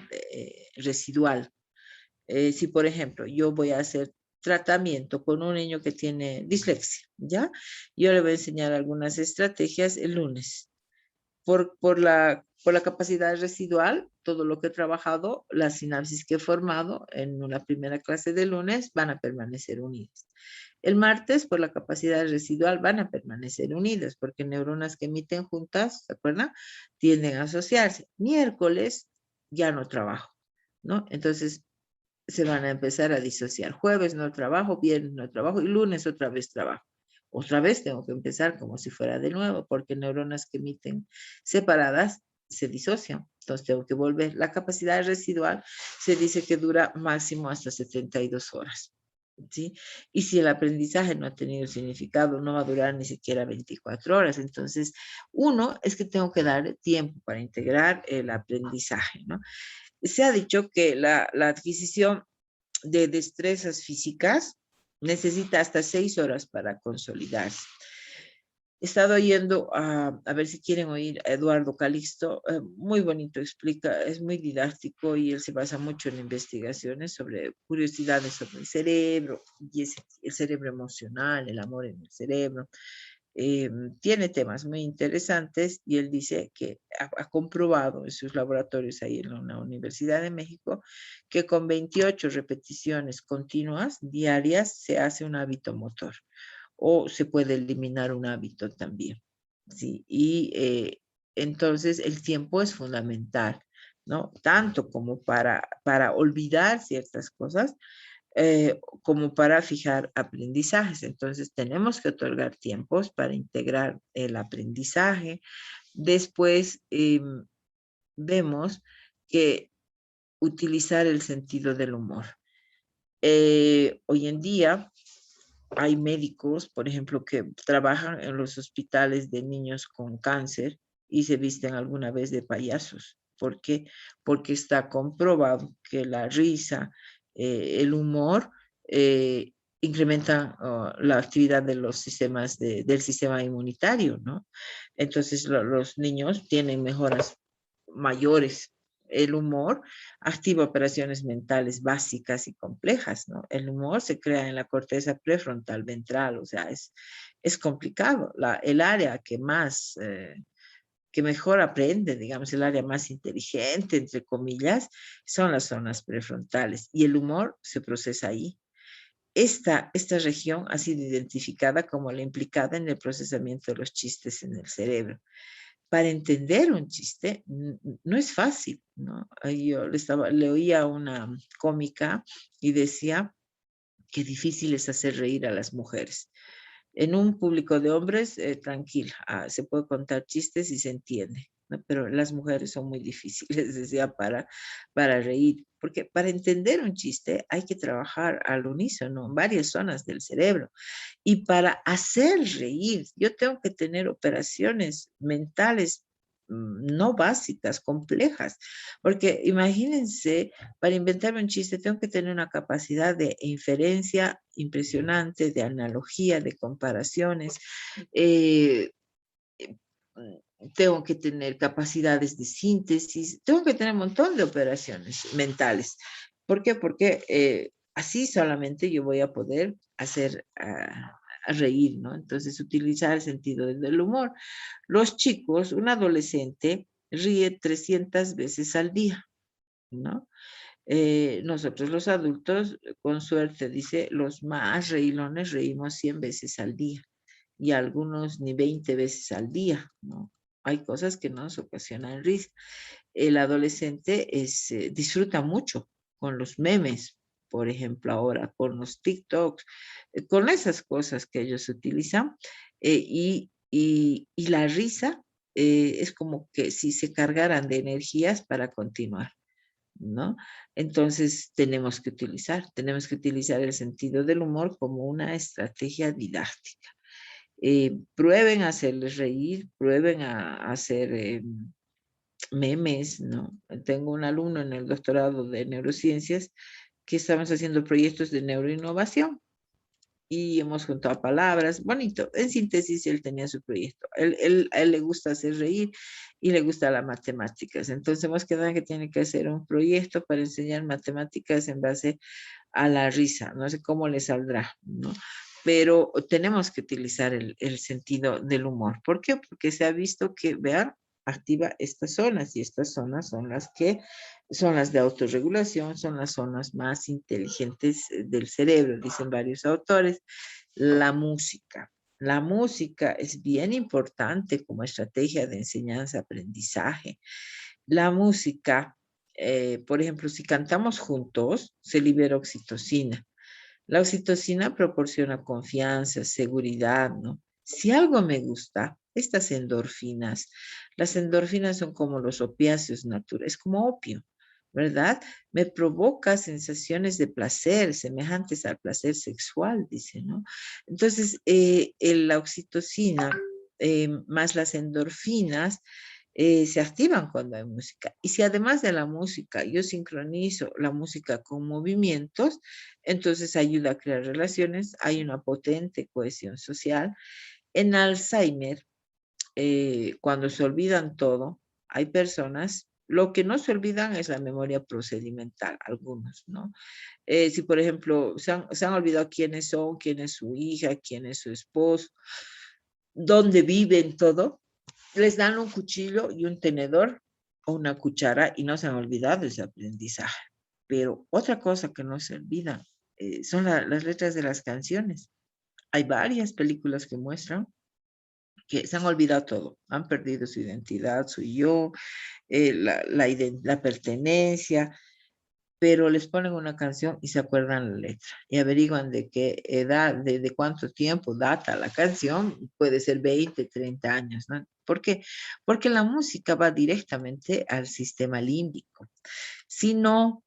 Speaker 1: residual. Si, por ejemplo, yo voy a hacer tratamiento con un niño que tiene dislexia, ¿ya? Yo le voy a enseñar algunas estrategias el lunes. Por la capacidad residual, todo lo que he trabajado, las sinapsis que he formado en una primera clase de lunes van a permanecer unidas. El martes, por la capacidad residual, van a permanecer unidas, porque neuronas que emiten juntas, ¿se acuerdan?, tienden a asociarse. Miércoles, ya no trabajo, ¿no? Entonces, se van a empezar a disociar. Jueves no trabajo, viernes no trabajo y lunes otra vez trabajo. Otra vez tengo que empezar como si fuera de nuevo, porque neuronas que emiten separadas se disocian. Entonces tengo que volver. La capacidad residual se dice que dura máximo hasta 72 horas. ¿Sí? Y si el aprendizaje no ha tenido significado, no va a durar ni siquiera 24 horas. Entonces, uno es que tengo que dar tiempo para integrar el aprendizaje, ¿no? Se ha dicho que la adquisición de destrezas físicas necesita hasta 6 horas para consolidarse. He estado oyendo, a ver si quieren oír a Eduardo Calixto, muy bonito explica, es muy didáctico y él se basa mucho en investigaciones sobre curiosidades sobre el cerebro y el cerebro emocional, el amor en el cerebro. Tiene temas muy interesantes y él dice que ha comprobado en sus laboratorios ahí en la Universidad de México que con 28 repeticiones continuas diarias se hace un hábito motor o se puede eliminar un hábito también, ¿sí? Y entonces el tiempo es fundamental, ¿no? Tanto como para olvidar ciertas cosas, como para fijar aprendizajes. Entonces tenemos que otorgar tiempos para integrar el aprendizaje. Después vemos que utilizar el sentido del humor. Hoy en día hay médicos, por ejemplo, que trabajan en los hospitales de niños con cáncer y se visten alguna vez de payasos. ¿Por qué? Porque está comprobado que la risa, el humor, incrementa la actividad de los sistemas del sistema inmunitario, ¿no? Entonces los niños tienen mejoras mayores. El humor activa operaciones mentales básicas y complejas, ¿no? El humor se crea en la corteza prefrontal ventral, o sea, es complicado. El área que mejor aprende, digamos, el área más inteligente, entre comillas, son las zonas prefrontales y el humor se procesa ahí. esta región ha sido identificada como la implicada en el procesamiento de los chistes en el cerebro. Para entender un chiste no es fácil, ¿no? Yo le oía una cómica y decía que difícil es hacer reír a las mujeres. En un público de hombres, tranquila, se puede contar chistes y se entiende, ¿no? Pero las mujeres son muy difíciles, decía, para reír, porque para entender un chiste hay que trabajar al unísono en varias zonas del cerebro. Y para hacer reír, yo tengo que tener operaciones mentales no básicas, complejas, porque imagínense, para inventar un chiste tengo que tener una capacidad de inferencia impresionante, de analogía, de comparaciones, eh, tengo que tener capacidades de síntesis, tengo que tener un montón de operaciones mentales. ¿Por qué? Porque así solamente yo voy a poder hacer a reír, ¿no? Entonces, utilizar el sentido del humor. Los chicos, un adolescente ríe 300 veces al día, ¿no? Nosotros los adultos, con suerte, dice, los más reílones reímos 100 veces al día y algunos ni 20 veces al día, ¿no? Hay cosas que nos ocasionan risa. El adolescente disfruta mucho con los memes, por ejemplo, ahora, con los TikToks, con esas cosas que ellos utilizan, y la risa es como que si se cargaran de energías para continuar, ¿no? Entonces tenemos que utilizar el sentido del humor como una estrategia didáctica. Prueben a hacerles reír, prueben a hacer memes, ¿no? Tengo un alumno en el doctorado de neurociencias que estamos haciendo proyectos de neuroinnovación y hemos juntado palabras, bonito. En síntesis, él tenía su proyecto. A él le gusta hacer reír y le gusta las matemáticas. Entonces hemos quedado en que tiene que hacer un proyecto para enseñar matemáticas en base a la risa. No sé cómo le saldrá, ¿no? Pero tenemos que utilizar el sentido del humor. ¿Por qué? Porque se ha visto que, vean, activa estas zonas y estas zonas son las que son las de autorregulación, son las zonas más inteligentes del cerebro, dicen varios autores. La música. La música es bien importante como estrategia de enseñanza-aprendizaje. La música, por ejemplo, si cantamos juntos, se libera oxitocina. La oxitocina proporciona confianza, seguridad, ¿no? Si algo me gusta, estas endorfinas, las endorfinas son como los opiáceos naturales, como opio, ¿verdad? Me provoca sensaciones de placer semejantes al placer sexual, dice, ¿no? Entonces, la oxitocina más las endorfinas se activan cuando hay música. Y si además de la música yo sincronizo la música con movimientos, entonces ayuda a crear relaciones, hay una potente cohesión social. En Alzheimer, cuando se olvidan todo, hay personas, lo que no se olvidan es la memoria procedimental, algunos, ¿no? Si, por ejemplo, se han olvidado quiénes son, quién es su hija, quién es su esposo, dónde viven, todo, les dan un cuchillo y un tenedor o una cuchara y no se han olvidado ese aprendizaje. Pero otra cosa que no se olvida son las letras de las canciones. Hay varias películas que muestran que se han olvidado todo, han perdido su identidad, su yo, la pertenencia, pero les ponen una canción y se acuerdan la letra y averiguan de qué edad, de cuánto tiempo data la canción, puede ser 20, 30 años, ¿no? ¿Por qué? Porque la música va directamente al sistema límbico. Si no,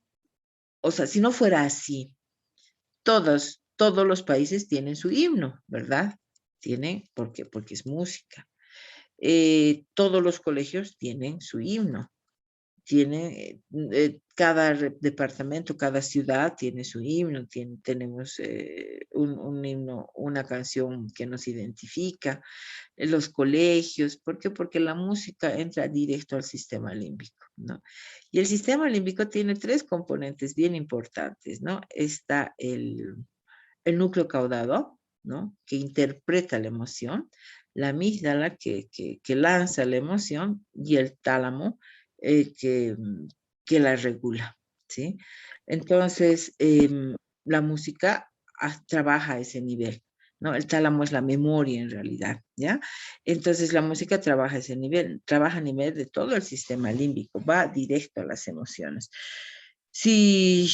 Speaker 1: o sea, si no fuera así, todos los países tienen su himno, ¿verdad? Tienen, ¿por qué? Porque es música. Todos los colegios tienen su himno. Cada departamento, cada ciudad tiene su himno, tenemos un himno, una canción que nos identifica, los colegios, ¿por qué? Porque la música entra directo al sistema límbico, ¿no? Y el sistema límbico tiene tres componentes bien importantes, ¿no? Está el núcleo caudado, ¿no? Que interpreta la emoción, la amígdala que lanza la emoción y el tálamo eh, que, que la regula, ¿sí? Entonces, la música trabaja a ese nivel, ¿no? El tálamo es la memoria en realidad, ¿ya? Entonces la música trabaja a ese nivel, trabaja a nivel de todo el sistema límbico, va directo a las emociones. Si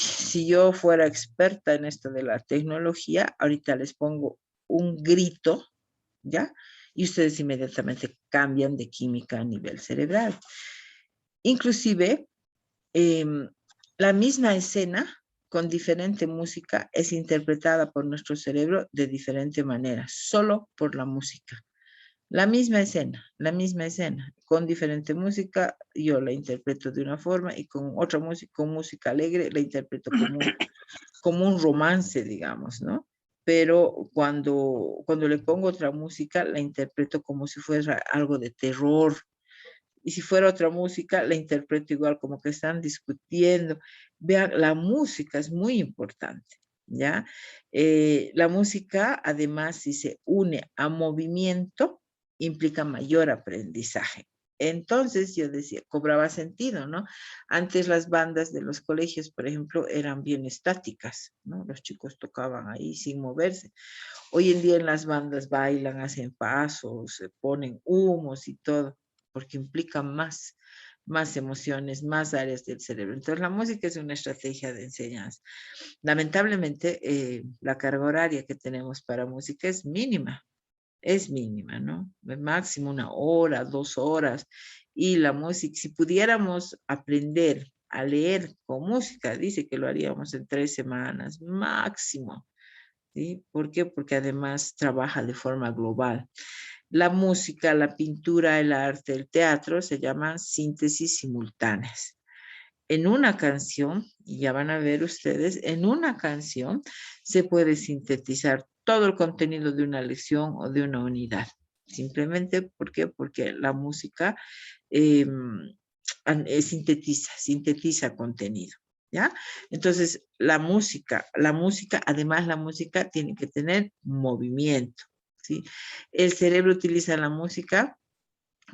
Speaker 1: yo fuera experta en esto de la tecnología, ahorita les pongo un grito, ¿ya? Y ustedes inmediatamente cambian de química a nivel cerebral. Inclusive, la misma escena con diferente música es interpretada por nuestro cerebro de diferente manera, solo por la música. La misma escena, con diferente música, yo la interpreto de una forma y con otra música, con música alegre, la interpreto como un romance, digamos, ¿no? Pero cuando le pongo otra música, la interpreto como si fuera algo de terror, y si fuera otra música, la interpreto igual, como que están discutiendo. Vean, la música es muy importante, ¿ya? La música, además, si se une a movimiento, implica mayor aprendizaje. Entonces yo decía, cobraba sentido, ¿no? Antes las bandas de los colegios, por ejemplo, eran bien estáticas, ¿no? Los chicos tocaban ahí sin moverse. Hoy en día en las bandas bailan, hacen pasos, se ponen humos y todo, porque implica más emociones, más áreas del cerebro. Entonces la música es una estrategia de enseñanza. Lamentablemente la carga horaria que tenemos para música es mínima, ¿no? Máximo 1 hora, 2 horas. Y la música, si pudiéramos aprender a leer con música, dice que lo haríamos en 3 semanas, máximo. ¿Sí? ¿Por qué? Porque además trabaja de forma global. La música, la pintura, el arte, el teatro se llaman síntesis simultáneas. En una canción, y ya van a ver ustedes, en una canción se puede sintetizar todo el contenido de una lección o de una unidad. Simplemente, ¿por qué? Porque la música eh, sintetiza contenido. ¿Ya? Entonces, además la música tiene que tener movimiento, ¿sí? El cerebro utiliza la música,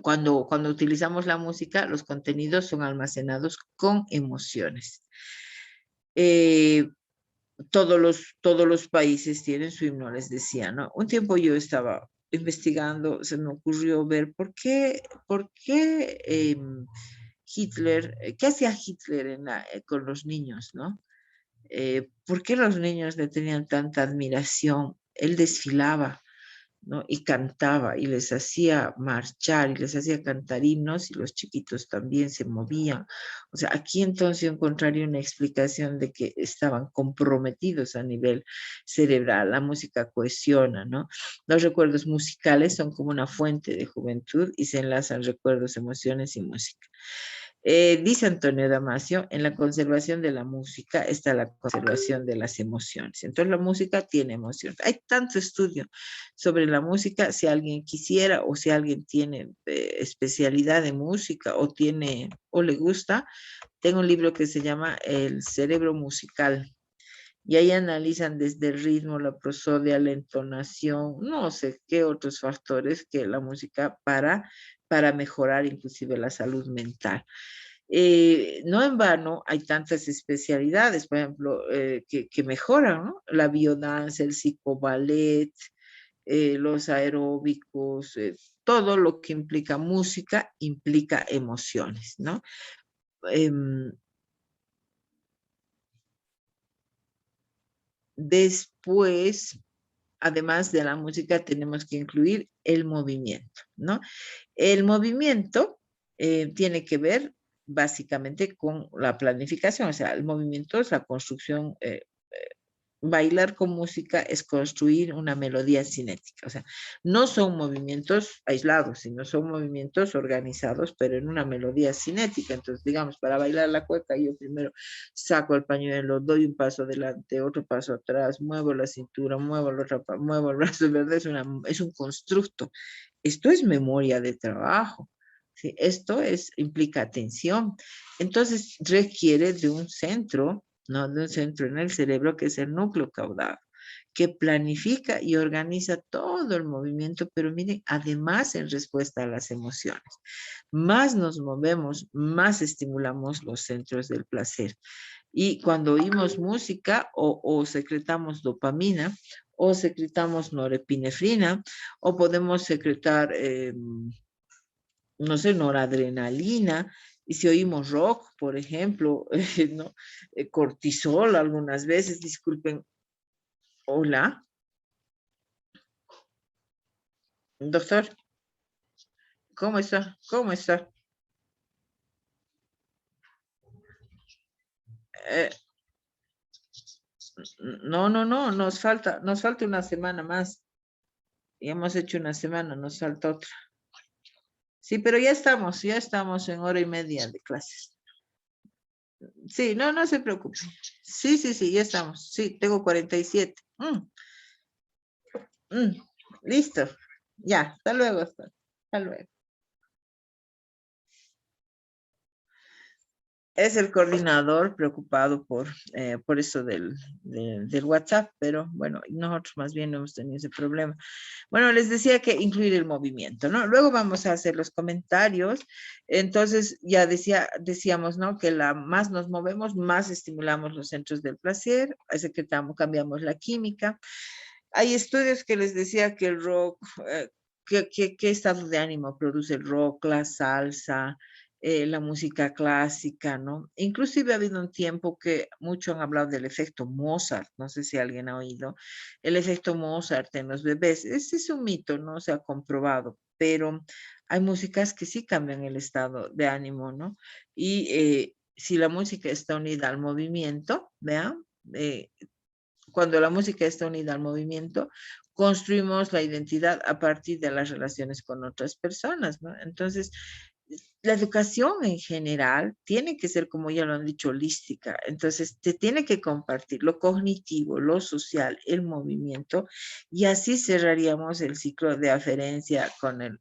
Speaker 1: cuando utilizamos la música, los contenidos son almacenados con emociones. Eh, todos los países tienen su himno, les decía, ¿no? Un tiempo yo estaba investigando, se me ocurrió ver por qué Hitler, ¿qué hacía Hitler con los niños, ¿no? ¿Por qué los niños le tenían tanta admiración? Él desfilaba, ¿no? Y cantaba y les hacía marchar y les hacía cantar himnos y los chiquitos también se movían. O sea, aquí entonces yo encontraría una explicación de que estaban comprometidos a nivel cerebral. La música cohesiona, ¿no? Los recuerdos musicales son como una fuente de juventud y se enlazan recuerdos, emociones y música. Dice Antonio Damasio, en la conservación de la música está la conservación de las emociones. Entonces la música tiene emociones. Hay tanto estudio sobre la música, si alguien quisiera o si alguien tiene especialidad de música o le gusta, tengo un libro que se llama El cerebro musical. Y ahí analizan desde el ritmo, la prosodia, la entonación, no sé qué otros factores que la música para mejorar inclusive la salud mental. No en vano hay tantas especialidades, por ejemplo, que mejoran, ¿no? La biodanza, el psicoballet, los aeróbicos, todo lo que implica música implica emociones, ¿no? Em, Después, además de la música, tenemos que incluir el movimiento, ¿no? El movimiento tiene que ver básicamente con la planificación, o sea, el movimiento es la construcción. Bailar con música es construir una melodía cinética, o sea, no son movimientos aislados, sino son movimientos organizados, pero en una melodía cinética. Entonces, digamos, para bailar la cueca, yo primero saco el pañuelo, doy un paso adelante, otro paso atrás, muevo la cintura, muevo la otra, muevo el brazo, ¿verdad? Es un constructo. Esto es memoria de trabajo. ¿Sí? Implica atención. Entonces, requiere de un centro, ¿no? De un centro en el cerebro que es el núcleo caudal, que planifica y organiza todo el movimiento, pero miren, además en respuesta a las emociones. Más nos movemos, más estimulamos los centros del placer. Y cuando oímos música o secretamos dopamina o secretamos norepinefrina o podemos secretar, no sé, noradrenalina. Y si oímos rock, por ejemplo, ¿no? Cortisol algunas veces, disculpen. Hola, doctor, ¿cómo está? ¿Cómo está? Eh, no, no, no, nos falta una semana más. Ya hemos hecho una semana, nos falta otra. Sí, pero ya estamos en hora y media de clases. Sí, no, no se preocupe. Sí, sí, sí, ya estamos. Sí, tengo 47. Mm, listo. Ya, hasta luego. Hasta luego. Es el coordinador preocupado por eso del WhatsApp, pero bueno, nosotros más bien no hemos tenido ese problema. Bueno, les decía que incluir el movimiento, ¿no? Luego vamos a hacer los comentarios. Entonces, ya decíamos, ¿no? Que más nos movemos, más estimulamos los centros del placer, secretamos, cambiamos la química. Hay estudios que les decía que el rock, ¿qué estado de ánimo produce el rock, la salsa, la música clásica, ¿no? Inclusive ha habido un tiempo que muchos han hablado del efecto Mozart, no sé si alguien ha oído, el efecto Mozart en los bebés. Ese es un mito, no se ha comprobado, pero hay músicas que sí cambian el estado de ánimo, ¿no? Y si la música está unida al movimiento, vean, cuando la música está unida al movimiento, construimos la identidad a partir de las relaciones con otras personas, ¿no? Entonces, la educación en general tiene que ser, como ya lo han dicho, holística. Entonces, te tiene que compartir lo cognitivo, lo social, el movimiento, y así cerraríamos el ciclo de aferencia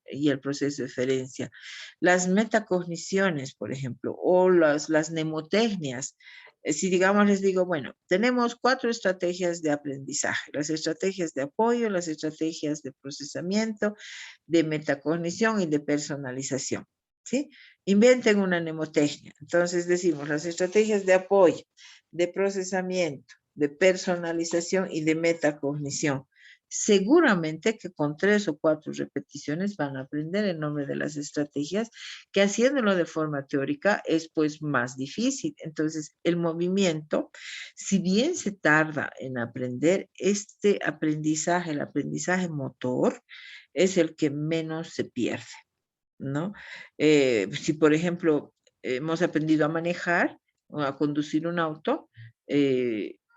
Speaker 1: y el proceso de eferencia. Las metacogniciones, por ejemplo, o las mnemotecnias, si digamos, les digo, bueno, tenemos 4 estrategias de aprendizaje, las estrategias de apoyo, las estrategias de procesamiento, de metacognición y de personalización, ¿sí? Inventen una mnemotecnia. Entonces decimos las estrategias de apoyo, de procesamiento, de personalización y de metacognición. Seguramente que con 3 o 4 repeticiones van a aprender el nombre de las estrategias, que haciéndolo de forma teórica es pues más difícil. Entonces, el movimiento, si bien se tarda en aprender, este aprendizaje, el aprendizaje motor, es el que menos se pierde, ¿no? Si, por ejemplo, hemos aprendido a manejar o a conducir un auto,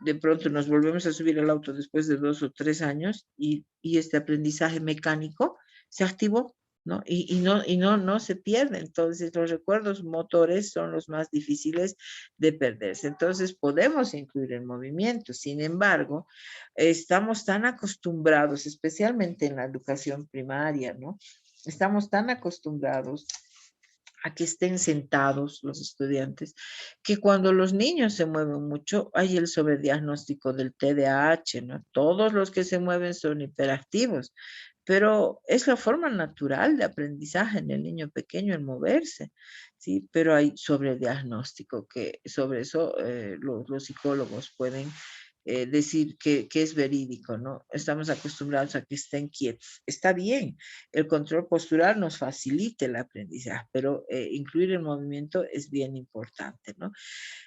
Speaker 1: de pronto nos volvemos a subir al auto después de 2 o 3 años y este aprendizaje mecánico se activó, ¿no? No se pierde. Entonces, los recuerdos motores son los más difíciles de perderse. Entonces, podemos incluir el movimiento. Sin embargo, estamos tan acostumbrados, especialmente en la educación primaria, ¿no? Estamos tan acostumbrados a que estén sentados los estudiantes, que cuando los niños se mueven mucho, hay el sobrediagnóstico del TDAH, ¿no? Todos los que se mueven son hiperactivos, pero es la forma natural de aprendizaje en el niño pequeño, el moverse, ¿sí? Pero hay sobrediagnóstico, que sobre eso los psicólogos pueden decir que es verídico, ¿no? Estamos acostumbrados a que estén quietos. Está bien, el control postural nos facilita el aprendizaje, pero incluir el movimiento es bien importante, ¿no?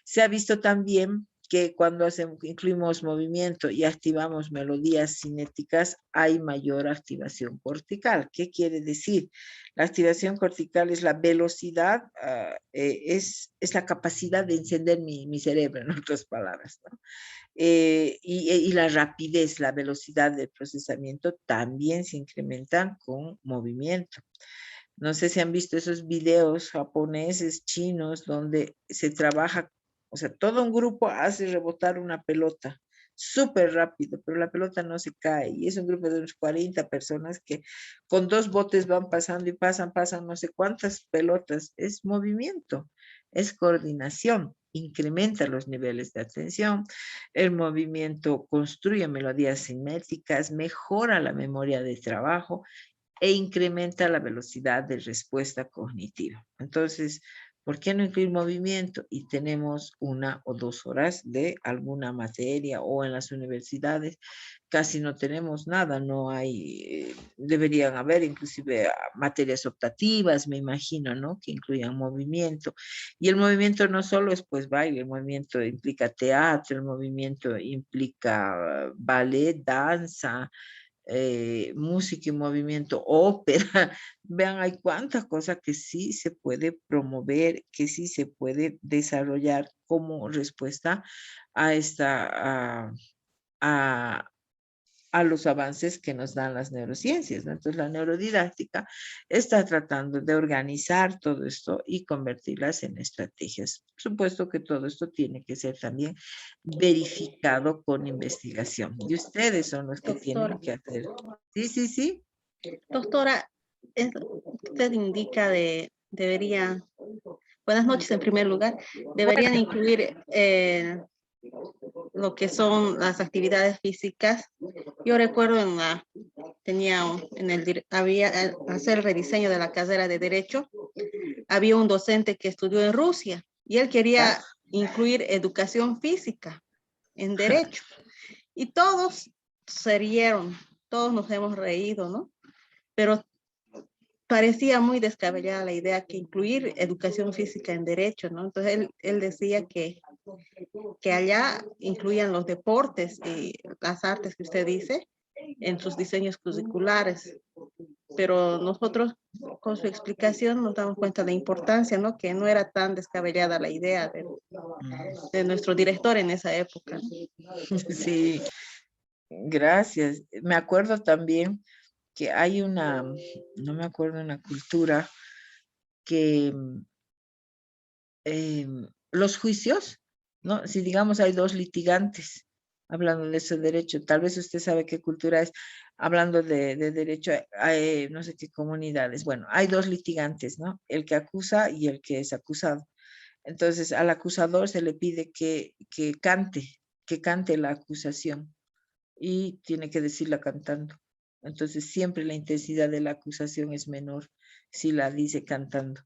Speaker 1: Se ha visto también que cuando incluimos movimiento y activamos melodías cinéticas, hay mayor activación cortical. ¿Qué quiere decir? La activación cortical es la velocidad, es la capacidad de encender mi cerebro, en otras palabras, ¿no? Y la rapidez, la velocidad de procesamiento también se incrementan con movimiento. No sé si han visto esos videos japoneses, chinos, donde se trabaja, o sea, todo un grupo hace rebotar una pelota súper rápido, pero la pelota no se cae. Y es un grupo de unos 40 personas que con 2 botes van pasando y pasan no sé cuántas pelotas. Es movimiento, es coordinación, incrementa los niveles de atención. El movimiento construye melodías simétricas, mejora la memoria de trabajo e incrementa la velocidad de respuesta cognitiva. Entonces, ¿Por qué no incluir movimiento? Y tenemos 1 o 2 horas de alguna materia o en las universidades casi no tenemos nada, no hay, deberían haber inclusive materias optativas, me imagino, ¿no? Que incluyan movimiento. Y el movimiento no solo es pues baile, el movimiento implica teatro, el movimiento implica ballet, danza, música y movimiento, ópera. Vean, hay cuántas cosas que sí se puede promover, que sí se puede desarrollar como respuesta a a, a los avances que nos dan las neurociencias, ¿no? Entonces, la neurodidáctica está tratando de organizar todo esto y convertirlas en estrategias. Por supuesto que todo esto tiene que ser también verificado con investigación. Y ustedes son los que tienen
Speaker 2: Doctora,
Speaker 1: que hacer. Sí, sí, sí.
Speaker 2: doctora, usted indica debería, buenas noches en primer lugar, deberían incluir lo que son las actividades físicas. Yo recuerdo al hacer el rediseño de la carrera de Derecho, había un docente que estudió en Rusia y él
Speaker 1: ¿Ya?
Speaker 2: quería incluir educación física en Derecho. Y todos se rieron, todos nos hemos reído, ¿no? Pero parecía muy descabellada la idea que incluir educación física en Derecho, ¿no? Entonces él decía que allá incluían los deportes y las artes que usted dice en sus diseños curriculares. Pero nosotros con su explicación nos damos cuenta de la importancia, ¿no? Que no era tan descabellada la idea de nuestro director en esa época.
Speaker 1: Sí, gracias. Me acuerdo también que hay no me acuerdo, una cultura que los juicios, ¿no? Si digamos hay dos litigantes hablando de ese derecho, tal vez usted sabe qué cultura es, hablando de derecho, hay no sé qué comunidades. Bueno, hay dos litigantes, ¿no? El que acusa y el que es acusado. Entonces, al acusador se le pide que cante la acusación y tiene que decirla cantando. Entonces, siempre la intensidad de la acusación es menor si la dice cantando,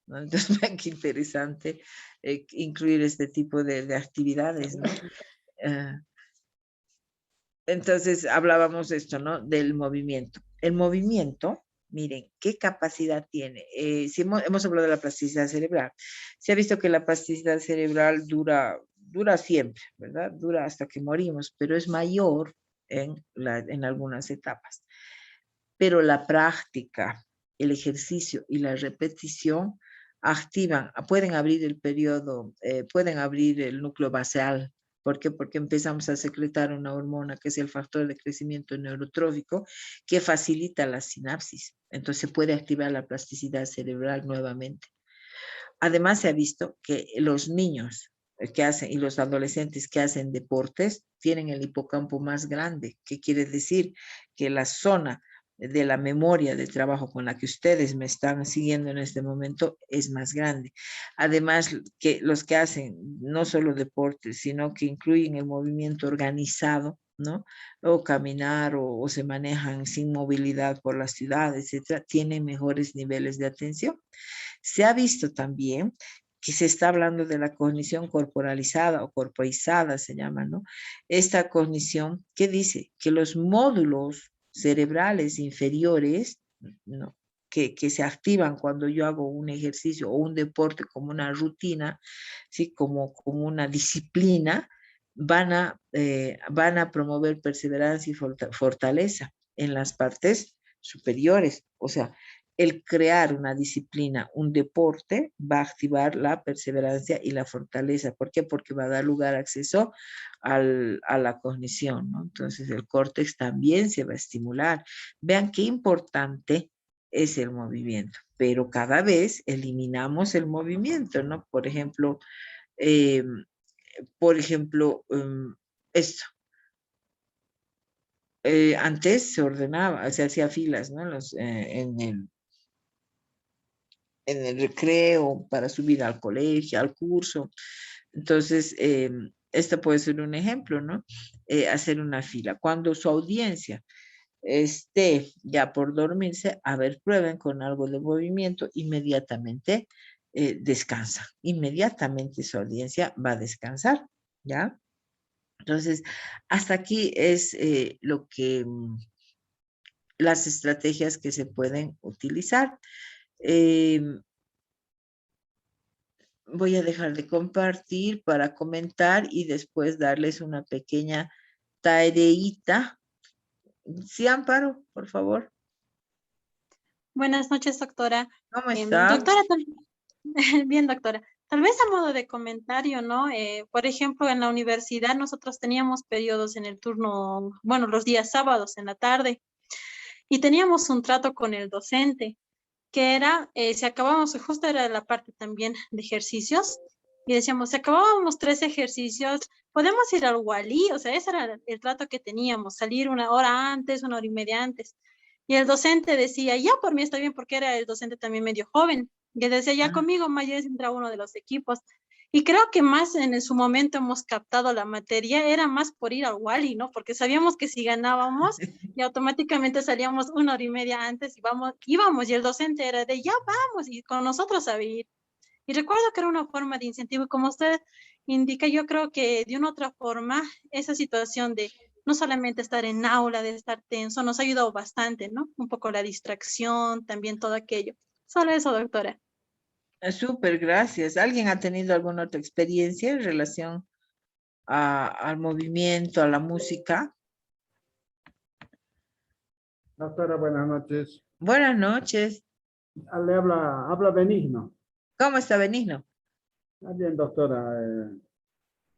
Speaker 1: ¿no? Entonces, vean qué interesante incluir este tipo de actividades, ¿no? Entonces, hablábamos de esto, ¿no? Del movimiento. El movimiento, miren, qué capacidad tiene. Si hemos hablado de la plasticidad cerebral. Se ha visto que la plasticidad cerebral dura siempre, ¿verdad? Dura hasta que morimos, pero es mayor en algunas etapas. Pero la práctica, el ejercicio y la repetición pueden abrir el periodo, pueden abrir el núcleo basal. ¿Por qué? Porque empezamos a secretar una hormona que es el factor de crecimiento neurotrófico que facilita la sinapsis. Entonces se puede activar la plasticidad cerebral nuevamente. Además se ha visto que los niños que hacen y los adolescentes que hacen deportes tienen el hipocampo más grande, que quiere decir que la zona de la memoria de trabajo con la que ustedes me están siguiendo en este momento es más grande. Además, que los que hacen no solo deportes, sino que incluyen el movimiento organizado, ¿no? O caminar o se manejan sin movilidad por la ciudad, etcétera, tienen mejores niveles de atención. Se ha visto también que se está hablando de la cognición corporalizada o corporizada, se llama, ¿no? Esta cognición que dice que los módulos cerebrales inferiores, ¿no? Que se activan cuando yo hago un ejercicio o un deporte como una rutina, ¿sí? Como una disciplina, van a promover perseverancia y fortaleza en las partes superiores. O sea, el crear una disciplina, un deporte, va a activar la perseverancia y la fortaleza. ¿Por qué? Porque va a dar lugar acceso a la cognición, ¿no? Entonces el córtex también se va a estimular. Vean qué importante es el movimiento, pero cada vez eliminamos el movimiento, ¿no? Eh, por ejemplo, esto. Antes se ordenaba, se hacía filas, ¿no? En el recreo, para subir al colegio, al curso. Entonces, este puede ser un ejemplo, ¿no? Hacer una fila. Cuando su audiencia esté ya por dormirse, a ver, prueben con algo de movimiento, inmediatamente descansa. Inmediatamente su audiencia va a descansar, ¿ya? Entonces, hasta aquí es las estrategias que se pueden utilizar. Voy a dejar de compartir para comentar y después darles una pequeña tareita. Sí, Amparo, por favor.
Speaker 3: Buenas noches, doctora.
Speaker 1: ¿Cómo está?
Speaker 3: Doctora, bien, doctora. Tal vez a modo de comentario, ¿no? Por ejemplo, en la universidad nosotros teníamos periodos en el turno, bueno, los días sábados en la tarde, y teníamos un trato con el docente, que era, si acabábamos, justo era la parte también de ejercicios, y decíamos, si acabábamos 3 ejercicios, podemos ir al Wally, o sea, ese era el trato que teníamos, salir 1 hora antes, 1 hora y media antes. Y el docente decía, ya por mí está bien, porque era el docente también medio joven. Y él decía, ya conmigo, mañana entra uno de los equipos. Y creo que más en su momento hemos captado la materia, era más por ir al Wally, ¿no? Porque sabíamos que si ganábamos, y automáticamente salíamos 1 hora y media antes y íbamos, y el docente era de, ya vamos, y con nosotros a ir. Y recuerdo que era una forma de incentivo, y como usted indica, yo creo que de una otra forma, esa situación de no solamente estar en aula, de estar tenso, nos ha ayudado bastante, ¿no? Un poco la distracción, también todo aquello. Solo eso, doctora.
Speaker 1: Súper, gracias. ¿Alguien ha tenido alguna otra experiencia en relación al movimiento, a la música?
Speaker 4: Doctora, buenas noches.
Speaker 1: Buenas noches.
Speaker 4: Le habla Benigno.
Speaker 1: ¿Cómo está, Benigno?
Speaker 4: Bien, doctora.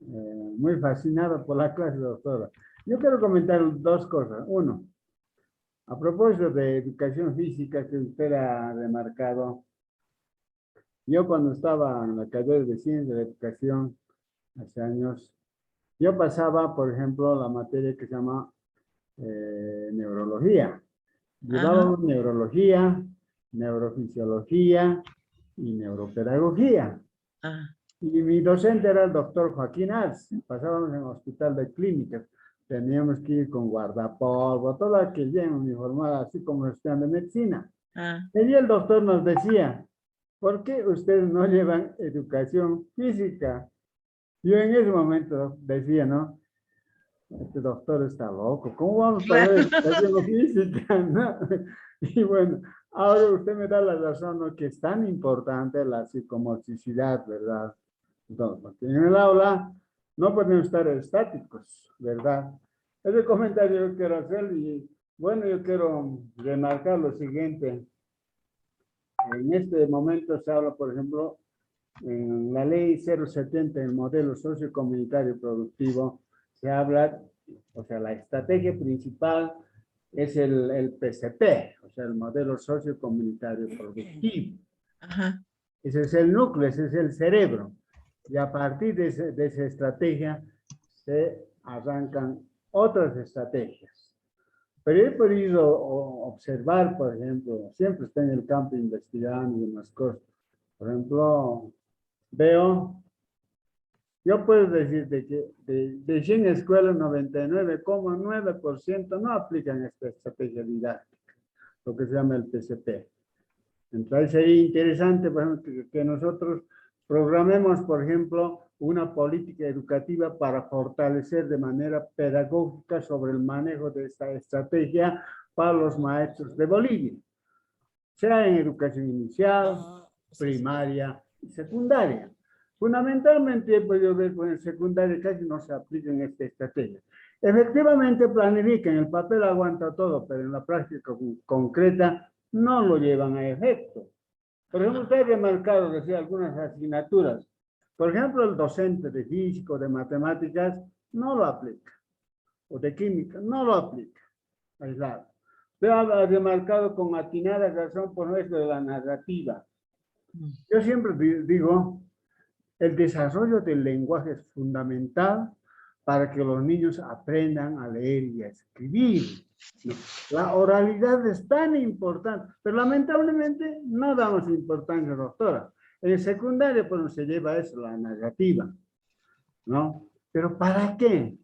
Speaker 4: Muy fascinado por la clase, doctora. Yo quiero comentar 2 cosas. Uno, a propósito de educación física que usted ha remarcado, yo cuando estaba en la carrera de Ciencias de la Educación, hace años, yo pasaba, por ejemplo, la materia que se llama neurología. Llevábamos neurología, neurofisiología y neuropedagogía. Y mi docente era el doctor Joaquín Arz. Pasábamos en el hospital de clínicas. Teníamos que ir con guardapolvo, toda que bien uniformada, así como los estudiantes de medicina. Y el doctor nos decía, ¿por qué ustedes no llevan educación física? Yo en ese momento decía, ¿no? Este doctor está loco, ¿cómo vamos a ver educación física? ¿No? Y bueno, ahora usted me da la razón, ¿no? Que es tan importante la psicomotricidad, ¿verdad? Entonces, porque en el aula no podemos estar estáticos, ¿verdad? Ese comentario que quiero hacer y bueno, yo quiero remarcar lo siguiente. En este momento se habla, por ejemplo, en la ley 070, el modelo sociocomunitario productivo, se habla, o sea, la estrategia principal es el PCP, o sea, el modelo sociocomunitario productivo. Ese es el núcleo, ese es el cerebro. Y a partir de esa estrategia se arrancan otras estrategias. Pero he podido observar, por ejemplo, siempre está en el campo investigando y demás cosas. Por ejemplo, yo puedo decir de que de 100 escuelas, 99,9% no aplican esta estrategia didáctica, lo que se llama el PCP. Entonces sería interesante, por ejemplo, que nosotros programemos, por ejemplo, una política educativa para fortalecer de manera pedagógica sobre el manejo de esta estrategia para los maestros de Bolivia, sea en educación inicial, primaria y secundaria. Fundamentalmente he podido ver que en secundaria casi no se aplica en esta estrategia. Efectivamente planifican, el papel aguanta todo, pero en la práctica concreta no lo llevan a efecto. Por ejemplo, usted ha remarcado que sí, algunas asignaturas, por ejemplo, el docente de físico, de matemáticas, no lo aplica, o de química, no lo aplica, aislado. Usted ha remarcado con atinada razón por nuestro de la narrativa. Yo siempre digo, el desarrollo del lenguaje es fundamental para que los niños aprendan a leer y a escribir. La oralidad es tan importante, pero lamentablemente no damos importancia, doctora. En secundaria, pues se lleva eso, la narrativa, ¿no? Pero ¿para qué?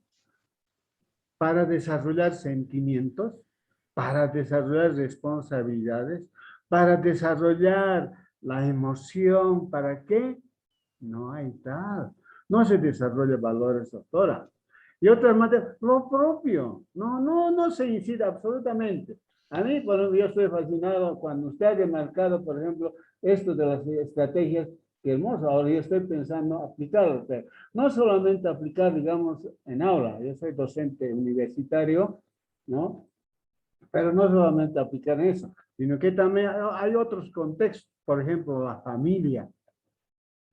Speaker 4: Para desarrollar sentimientos, para desarrollar responsabilidades, para desarrollar la emoción, ¿para qué? No hay tal. No se desarrolla valores, doctora. Y otras materias, lo propio. No se incide absolutamente. A mí, por ejemplo, yo estoy fascinado cuando usted ha remarcado, por ejemplo, esto de las estrategias, que hermoso. Ahora yo estoy pensando aplicarlo, pero no solamente aplicar, digamos, en aula. Yo soy docente universitario, ¿no? Pero no solamente aplicar eso, sino que también hay otros contextos. Por ejemplo, la familia.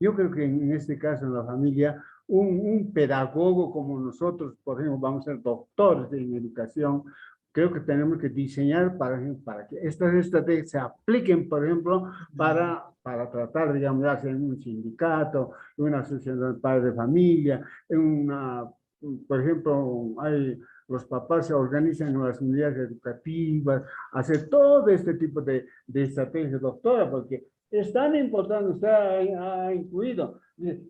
Speaker 4: Yo creo que en este caso, en la familia, un pedagogo como nosotros, por ejemplo, vamos a ser doctores en educación, creo que tenemos que diseñar para que estas estrategias se apliquen, por ejemplo, para tratar, digamos, ya sea en un sindicato, en una asociación de padres de familia, en una, por ejemplo, los papás se organizan en las unidades educativas, hacer todo este tipo de estrategias, doctora, porque es tan importante, usted ha incluido,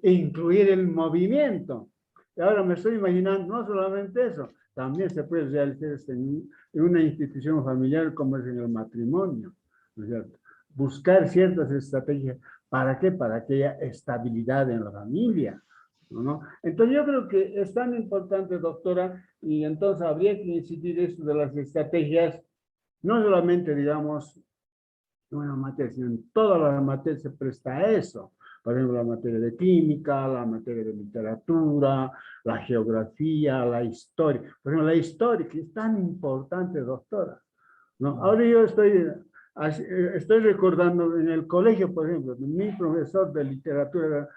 Speaker 4: incluir el movimiento. Y ahora me estoy imaginando, no solamente eso, también se puede realizar en una institución familiar como es en el matrimonio, ¿no es cierto? Buscar ciertas estrategias. ¿Para qué? Para que haya estabilidad en la familia, ¿no? Entonces yo creo que es tan importante, doctora, y entonces habría que incidir esto de las estrategias, no solamente, digamos, una materia, sino en toda la materia se presta a eso. Por ejemplo, la materia de química, la materia de literatura, la geografía, la historia. Por ejemplo, la historia, que es tan importante, doctora, ¿no? Ahora yo estoy recordando en el colegio, por ejemplo, mi profesor de literatura era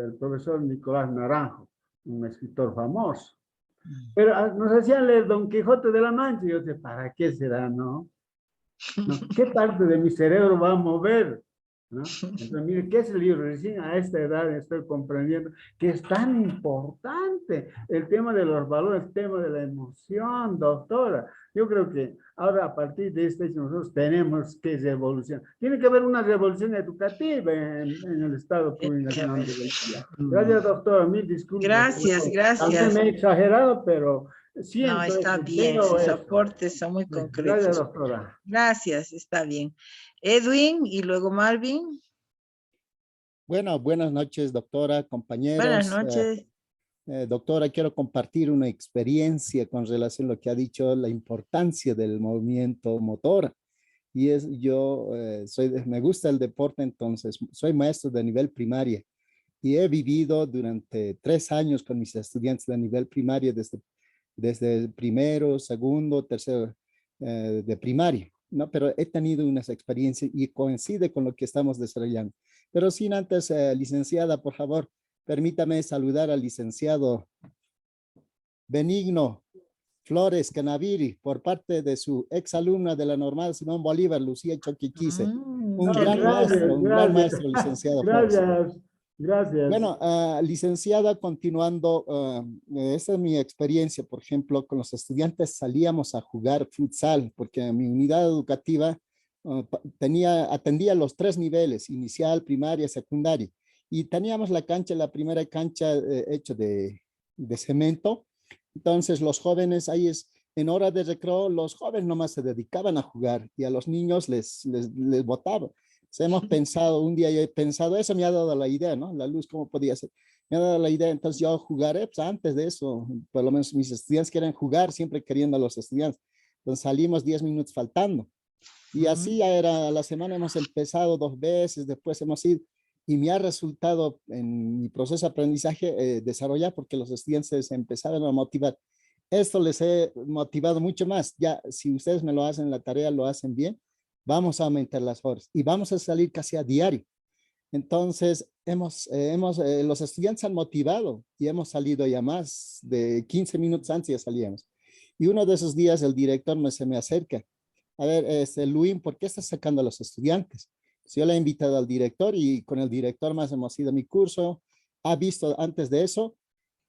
Speaker 4: el profesor Nicolás Naranjo, un escritor famoso. Pero nos hacían leer Don Quijote de la Mancha y yo decía, ¿para qué será, no? ¿No? ¿Qué parte de mi cerebro va a mover? ¿No? Entonces, mire, ¿qué es el libro? Recién a esta edad estoy comprendiendo que es tan importante el tema de los valores, el tema de la emoción, doctora. Yo creo que ahora a partir de este hecho nosotros tenemos que revolucionar. Tiene que haber una revolución educativa en el Estado Plurinacional de Bolivia. Gracias, doctora. Mil disculpas.
Speaker 1: Gracias,
Speaker 4: También
Speaker 1: gracias.
Speaker 4: me he exagerado, pero
Speaker 1: No,
Speaker 4: siento
Speaker 1: está
Speaker 4: eso,
Speaker 1: bien,
Speaker 4: veo
Speaker 1: sus
Speaker 4: eso.
Speaker 1: aportes son muy
Speaker 4: Gracias,
Speaker 1: concretos.
Speaker 4: doctora.
Speaker 1: Gracias, está bien. Edwin y luego Marvin.
Speaker 5: Bueno, buenas noches, doctora,
Speaker 1: Buenas
Speaker 5: compañeros.
Speaker 1: noches.
Speaker 5: Doctora, quiero compartir una experiencia con relación a lo que ha dicho, la importancia del movimiento motor. Y es, yo me gusta el deporte, entonces soy maestro de nivel primaria y he vivido durante 3 años con mis estudiantes de nivel primaria, desde el primero, segundo, tercero de primaria, ¿no? Pero he tenido unas experiencias y coincide con lo que estamos desarrollando. Pero sin antes, licenciada, por favor, permítame saludar al licenciado Benigno Flores Canaviri por parte de su exalumna de la Normal Simón Bolívar, Lucía Choquiquise. Un
Speaker 1: Qué
Speaker 5: gran
Speaker 1: lindo.
Speaker 5: maestro, un gran maestro, licenciado Flores.
Speaker 4: Gracias.
Speaker 5: Bueno, licenciada, continuando, esta es mi experiencia, por ejemplo, con los estudiantes salíamos a jugar futsal, porque mi unidad educativa atendía los 3 niveles, inicial, primaria, secundaria, y teníamos la primera cancha hecha de cemento. Entonces los jóvenes, en hora de recreo, los jóvenes nomás se dedicaban a jugar y a los niños les botaban. Hemos pensado, un día yo he pensado, eso me ha dado la idea, ¿no? La luz, ¿cómo podía ser? Me ha dado la idea, entonces yo jugaré, pues antes de eso, por lo menos mis estudiantes quieren jugar, siempre queriendo a los estudiantes. Entonces salimos 10 minutos faltando. Y así ya era, a la semana hemos empezado 2 veces, después hemos ido. Y me ha resultado en mi proceso de aprendizaje desarrollar porque los estudiantes se empezaron a motivar. Esto les he motivado mucho más. Ya, si ustedes me lo hacen la tarea, lo hacen bien, vamos a aumentar las horas y vamos a salir casi a diario. Entonces, los estudiantes han motivado y hemos salido ya más de 15 minutos antes ya salíamos. Y uno de esos días el director se me acerca. A ver, Luis, ¿por qué estás sacando a los estudiantes? Yo le he invitado al director y con el director más hemos ido a mi curso. Ha visto antes de eso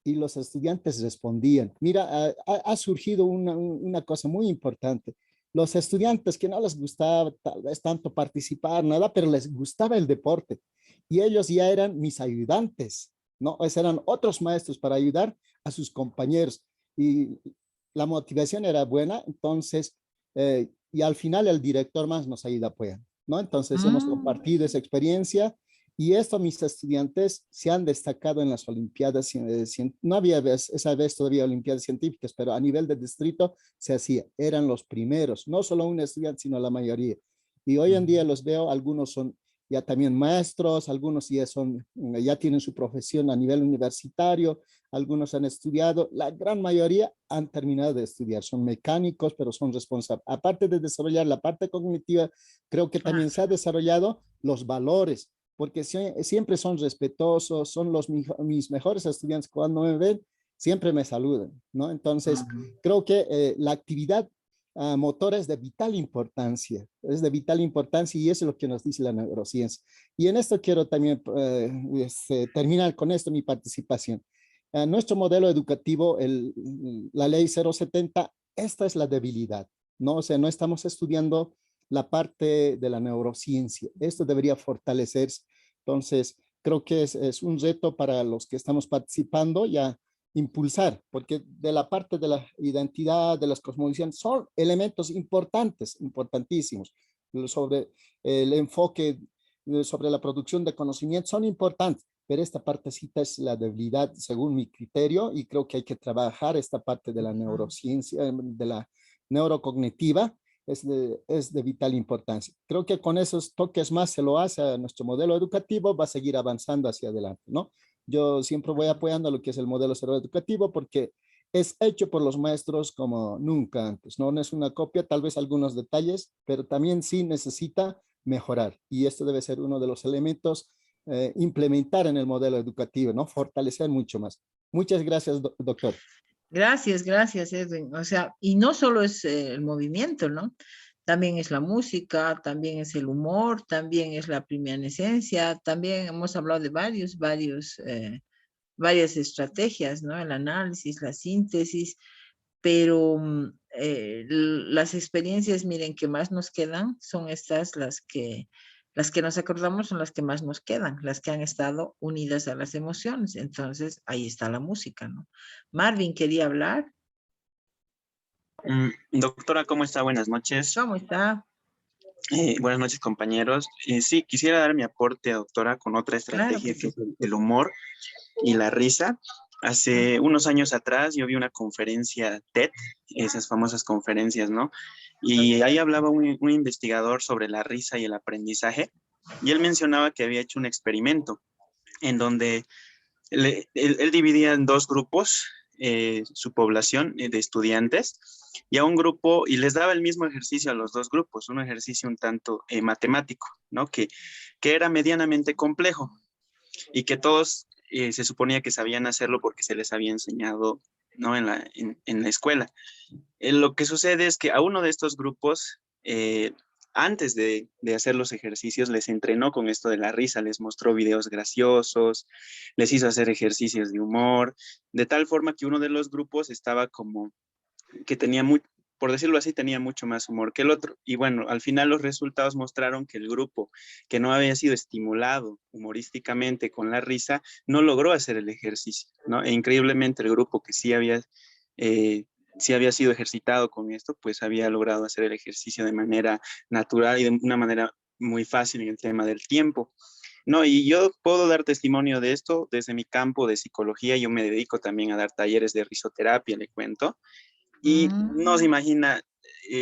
Speaker 5: y los estudiantes respondían. Mira, ha surgido una cosa muy importante. Los estudiantes que no les gustaba tal vez tanto participar, nada, pero les gustaba el deporte. Y ellos ya eran mis ayudantes, ¿no? Eran otros maestros para ayudar a sus compañeros. Y la motivación era buena, entonces, y al final el director más nos ha ido apoyando. ¿no? Entonces hemos compartido esa experiencia y esto mis estudiantes se han destacado en las Olimpiadas. No había esa vez todavía Olimpiadas científicas, pero a nivel de distrito se hacía, eran los primeros, no solo un estudiante, sino la mayoría. Y hoy en día los veo, algunos son ya también maestros, algunos ya tienen su profesión a nivel universitario, algunos han estudiado, la gran mayoría han terminado de estudiar, son mecánicos, pero son responsables. Aparte de desarrollar la parte cognitiva, creo que también se ha desarrollado los valores, porque siempre son respetuosos, son mis mejores estudiantes. Cuando me ven, siempre me saludan, ¿no? Entonces, creo que la actividad motora es de vital importancia, y eso es lo que nos dice la neurociencia. Y en esto quiero también terminar con esto mi participación. Nuestro modelo educativo, la ley 070, esta es la debilidad, ¿no? O sea, no estamos estudiando la parte de la neurociencia. Esto debería fortalecerse. Entonces, creo que es un reto para los que estamos participando ya impulsar, porque de la parte de la identidad, de las cosmovisiones, son elementos importantes, importantísimos. Sobre el enfoque, sobre la producción de conocimiento, son importantes, pero esta partecita es la debilidad según mi criterio, y creo que hay que trabajar esta parte de la neurociencia, de la neurocognitiva, es de vital importancia. Creo que con esos toques más se lo hace a nuestro modelo educativo, va a seguir avanzando hacia adelante, ¿no? Yo siempre voy apoyando lo que es el modelo cero educativo porque es hecho por los maestros como nunca antes, ¿no? No es una copia, tal vez algunos detalles, pero también sí necesita mejorar. Y esto debe ser uno de los elementos implementar en el modelo educativo, ¿no? Fortalecer mucho más. Muchas gracias, doctor.
Speaker 1: Gracias, Edwin. O sea, y no solo es el movimiento, ¿no? También es la música, también es el humor, también es la primianescencia, también hemos hablado de varias estrategias, ¿no? El análisis, la síntesis, pero las experiencias, miren, que más nos quedan son estas, las que nos acordamos son las que más nos quedan, las que han estado unidas a las emociones. Entonces, ahí está la música, ¿no? Marvin quería hablar.
Speaker 6: Doctora, ¿cómo está? Buenas noches.
Speaker 1: ¿Cómo está?
Speaker 6: Buenas noches, compañeros. Sí, quisiera dar mi aporte, doctora, con otra estrategia que es el humor y la risa. Hace unos años atrás yo vi una conferencia TED, esas famosas conferencias, ¿no? Y ahí hablaba un investigador sobre la risa y el aprendizaje, y él mencionaba que había hecho un experimento en donde él dividía en dos grupos su población de estudiantes, y a un grupo, y les daba el mismo ejercicio a los dos grupos, un ejercicio un tanto matemático, ¿no? Que era medianamente complejo y que todos se suponía que sabían hacerlo porque se les había enseñado, ¿no? en la escuela. Lo que sucede es que a uno de estos grupos, antes de hacer los ejercicios, les entrenó con esto de la risa, les mostró videos graciosos, les hizo hacer ejercicios de humor, de tal forma que uno de los grupos estaba como que tenía por decirlo así, tenía mucho más humor que el otro. Y bueno, al final los resultados mostraron que el grupo que no había sido estimulado humorísticamente con la risa, no logró hacer el ejercicio, ¿no? E increíblemente el grupo que sí había sido ejercitado con esto, pues había logrado hacer el ejercicio de manera natural y de una manera muy fácil en el tema del tiempo. No, y yo puedo dar testimonio de esto desde mi campo de psicología. Yo me dedico también a dar talleres de risoterapia, le cuento. Y no se imagina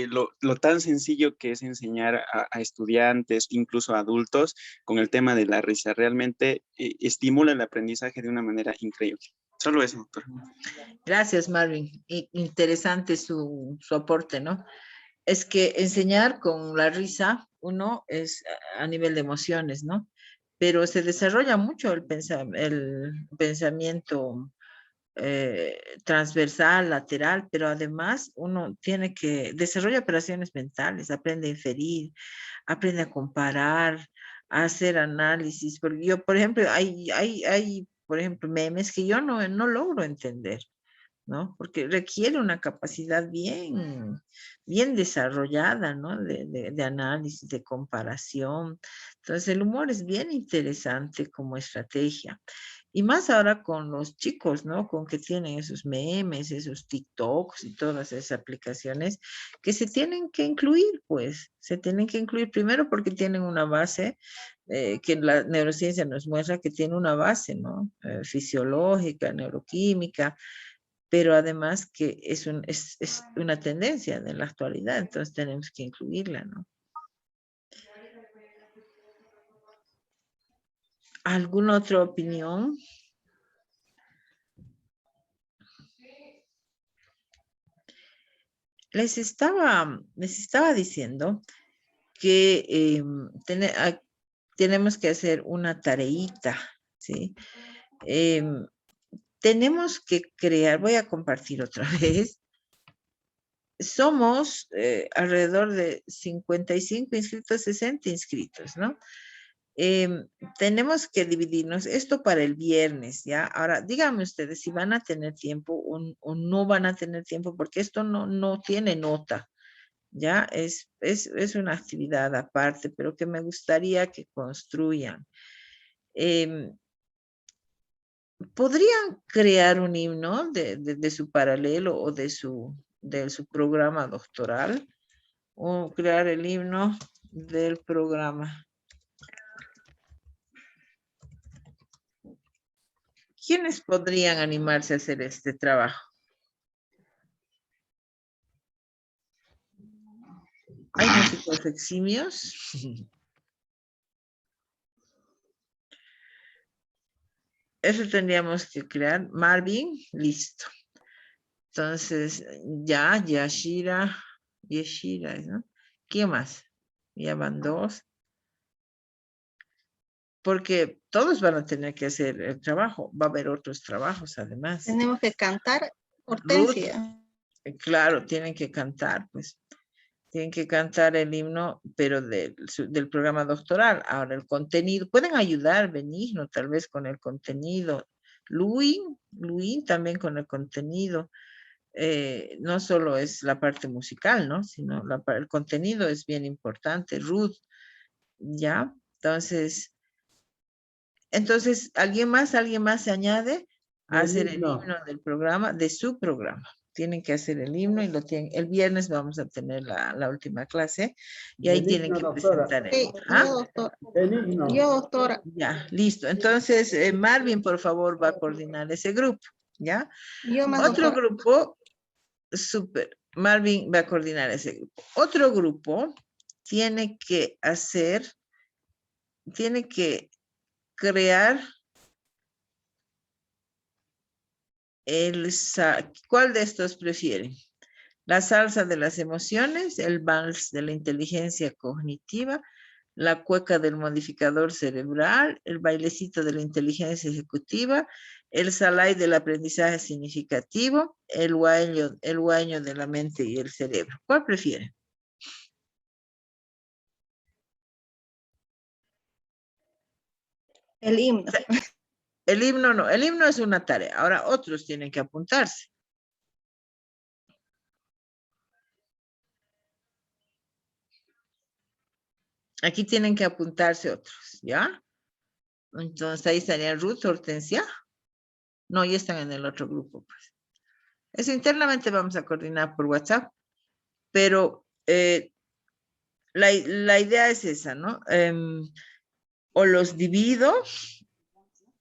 Speaker 6: lo tan sencillo que es enseñar a estudiantes, incluso a adultos, con el tema de la risa. Realmente estimula el aprendizaje de una manera increíble. Solo eso, doctor.
Speaker 1: Gracias, Marvin. Interesante su aporte, ¿no? Es que enseñar con la risa, uno es a nivel de emociones, ¿no? Pero se desarrolla mucho el pensamiento transversal, lateral, pero además uno tiene que desarrollar operaciones mentales, aprende a inferir, aprende a comparar, a hacer análisis. Porque yo, por ejemplo, hay por ejemplo, memes que yo no logro entender. ¿no? Porque requiere una capacidad bien, bien desarrollada, ¿no? De análisis, de comparación. Entonces, el humor es bien interesante como estrategia. Y más ahora con los chicos, ¿no? Con que tienen esos memes, esos TikToks y todas esas aplicaciones que se tienen que incluir, pues. Se tienen que incluir primero porque tienen una base que la neurociencia nos muestra que tiene una base, ¿no? Fisiológica, neuroquímica, pero además que es una tendencia de la actualidad, entonces tenemos que incluirla, ¿no? ¿Alguna otra opinión? Les estaba diciendo que tenemos que hacer una tareita, ¿sí? Tenemos que crear, voy a compartir otra vez. Somos alrededor de 55 inscritos, 60 inscritos, ¿no? Tenemos que dividirnos esto para el viernes, ¿ya? Ahora, díganme ustedes si van a tener tiempo o no van a tener tiempo, porque esto no tiene nota, ¿ya? Es una actividad aparte, pero que me gustaría que construyan. ¿Podrían crear un himno de su paralelo o de su programa doctoral? O crear el himno del programa. ¿Quiénes podrían animarse a hacer este trabajo? ¿Hay músicos eximios? Eso tendríamos que crear. Marvin, listo. Entonces, ya, Yashira, ¿no? ¿Quién más? Ya van 2. Porque todos van a tener que hacer el trabajo. Va a haber otros trabajos, además.
Speaker 2: Tenemos que cantar, Hortensia.
Speaker 1: Ruth, claro, tienen que cantar, pues. Tienen que cantar el himno, pero del programa doctoral. Ahora, el contenido, pueden ayudar, Benigno, tal vez con el contenido. Luis también con el contenido. No solo es la parte musical, ¿no? Sino el contenido es bien importante. Ruth, ¿ya? Entonces, ¿alguien más se añade a hacer el himno del programa, de su programa? Tienen que hacer el himno y el viernes vamos a tener la última clase y ahí tienen que presentar el himno.
Speaker 2: Sí, yo, doctora.
Speaker 1: Ya, listo. Entonces, Marvin, por favor, va a coordinar ese grupo, ¿ya? Otro grupo, súper. Marvin va a coordinar ese grupo. Otro grupo tiene que crear ¿cuál de estos prefieren? La salsa de las emociones, el vals de la inteligencia cognitiva, la cueca del modificador cerebral, el bailecito de la inteligencia ejecutiva, el salai del aprendizaje significativo, el guaño de la mente y el cerebro. ¿Cuál prefieren?
Speaker 2: El himno.
Speaker 1: El himno no, el himno es una tarea. Ahora otros tienen que apuntarse. Aquí tienen que apuntarse otros, ¿ya? Entonces ahí estarían Ruth, Hortensia. No, ya están en el otro grupo, pues. Eso internamente vamos a coordinar por WhatsApp, pero la idea es esa, ¿no? O los divido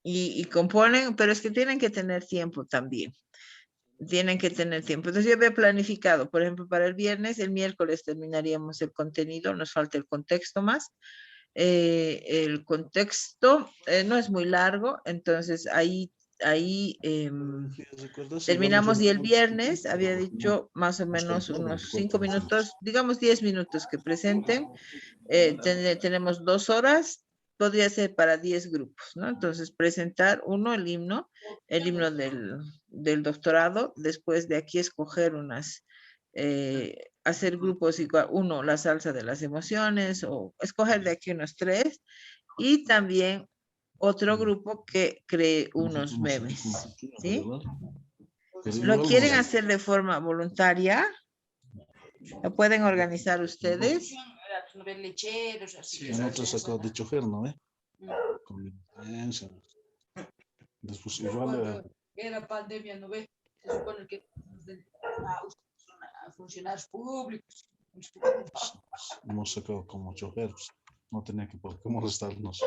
Speaker 1: y componen, pero es que tienen que tener tiempo también. Tienen que tener tiempo. Entonces yo había planificado, por ejemplo, para el viernes, el miércoles terminaríamos el contenido, nos falta el contexto más. El contexto no es muy largo, entonces ahí terminamos y el viernes había dicho más o menos unos 5 minutos, digamos 10 minutos que presenten. Tenemos 2 horas, podría ser para 10 grupos, ¿no? Entonces presentar el himno del doctorado, después de aquí escoger hacer grupos igual, la salsa de las emociones, o escoger de aquí unos 3, y también otro grupo que cree unos memes, ¿sí? ¿Lo quieren hacer de forma voluntaria? ¿Lo pueden organizar ustedes?
Speaker 7: Sí, nosotros sacamos de chofer, ¿no ve? Con licencia. Después igual...
Speaker 8: Era pandemia, ¿no ve? Se supone que a funcionarios públicos.
Speaker 7: Hemos sacado como chofer, pues, no tenía que por qué molestarnos.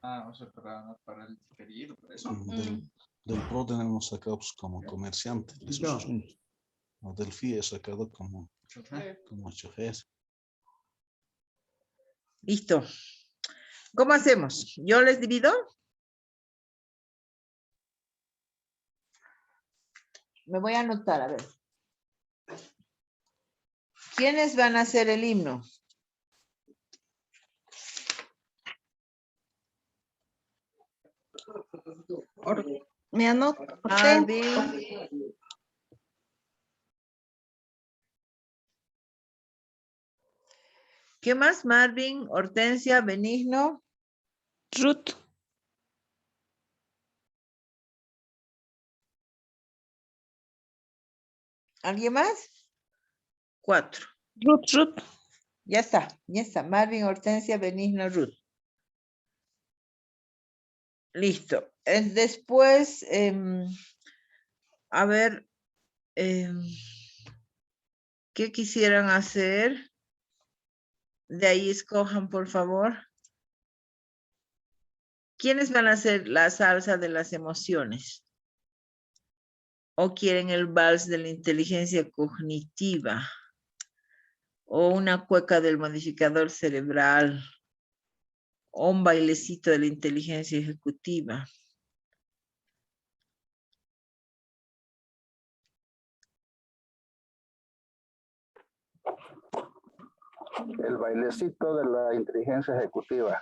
Speaker 9: O sea, para el diferido, por eso.
Speaker 7: Del PRO tenemos sacado pues, como comerciante. No, del FIE he sacado como chofer.
Speaker 1: Listo. ¿Cómo hacemos? ¿Yo les divido? Me voy a anotar, a ver. ¿Quiénes van a hacer el himno?
Speaker 2: Me anoto.
Speaker 1: Marvin. ¿Qué más? Marvin, Hortensia, Benigno.
Speaker 3: Ruth.
Speaker 1: ¿Alguien más? 4.
Speaker 3: Ruth.
Speaker 1: Ya está. Marvin, Hortensia, Benigno, Ruth. Listo. Después, a ver, ¿qué quisieran hacer? De ahí escojan, por favor. ¿Quiénes van a hacer la salsa de las emociones? ¿O quieren el vals de la inteligencia cognitiva? ¿O una cueca del modificador cerebral? ¿O un bailecito de la inteligencia ejecutiva?
Speaker 10: El bailecito de la inteligencia ejecutiva.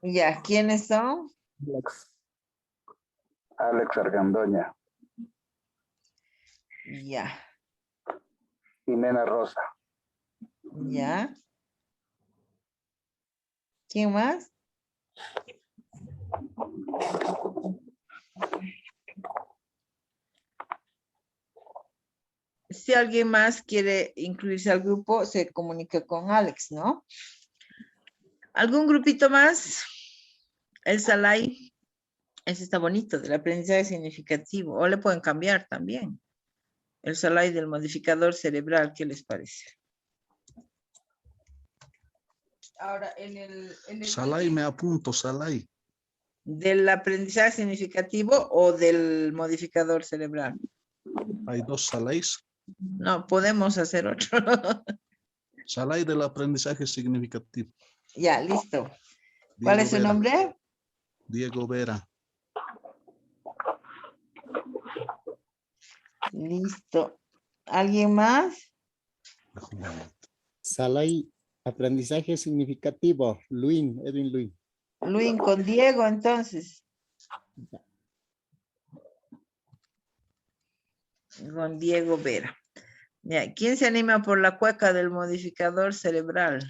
Speaker 1: Ya, ¿quiénes son?
Speaker 10: Alex Argandoña.
Speaker 1: Ya.
Speaker 10: Jimena Rosa.
Speaker 1: Ya. ¿Quién más? Si alguien más quiere incluirse al grupo, se comunica con Alex, ¿no? ¿Algún grupito más? El Salai. Ese está bonito, del aprendizaje significativo. O le pueden cambiar también. El Salai del modificador cerebral, ¿qué les parece?
Speaker 8: Ahora, en el
Speaker 7: Salai, me apunto, Salai.
Speaker 1: ¿Del aprendizaje significativo o del modificador cerebral?
Speaker 7: Hay 2 Salais.
Speaker 1: No, podemos hacer otro.
Speaker 7: Salai del aprendizaje significativo.
Speaker 1: Ya, listo. ¿Cuál es su nombre?
Speaker 7: Diego Vera.
Speaker 1: Listo. ¿Alguien más?
Speaker 5: Salai, aprendizaje significativo. Edwin Luin.
Speaker 1: Luis con Diego, entonces. Con Diego Vera. Ya, ¿quién se anima por la cueca del modificador cerebral?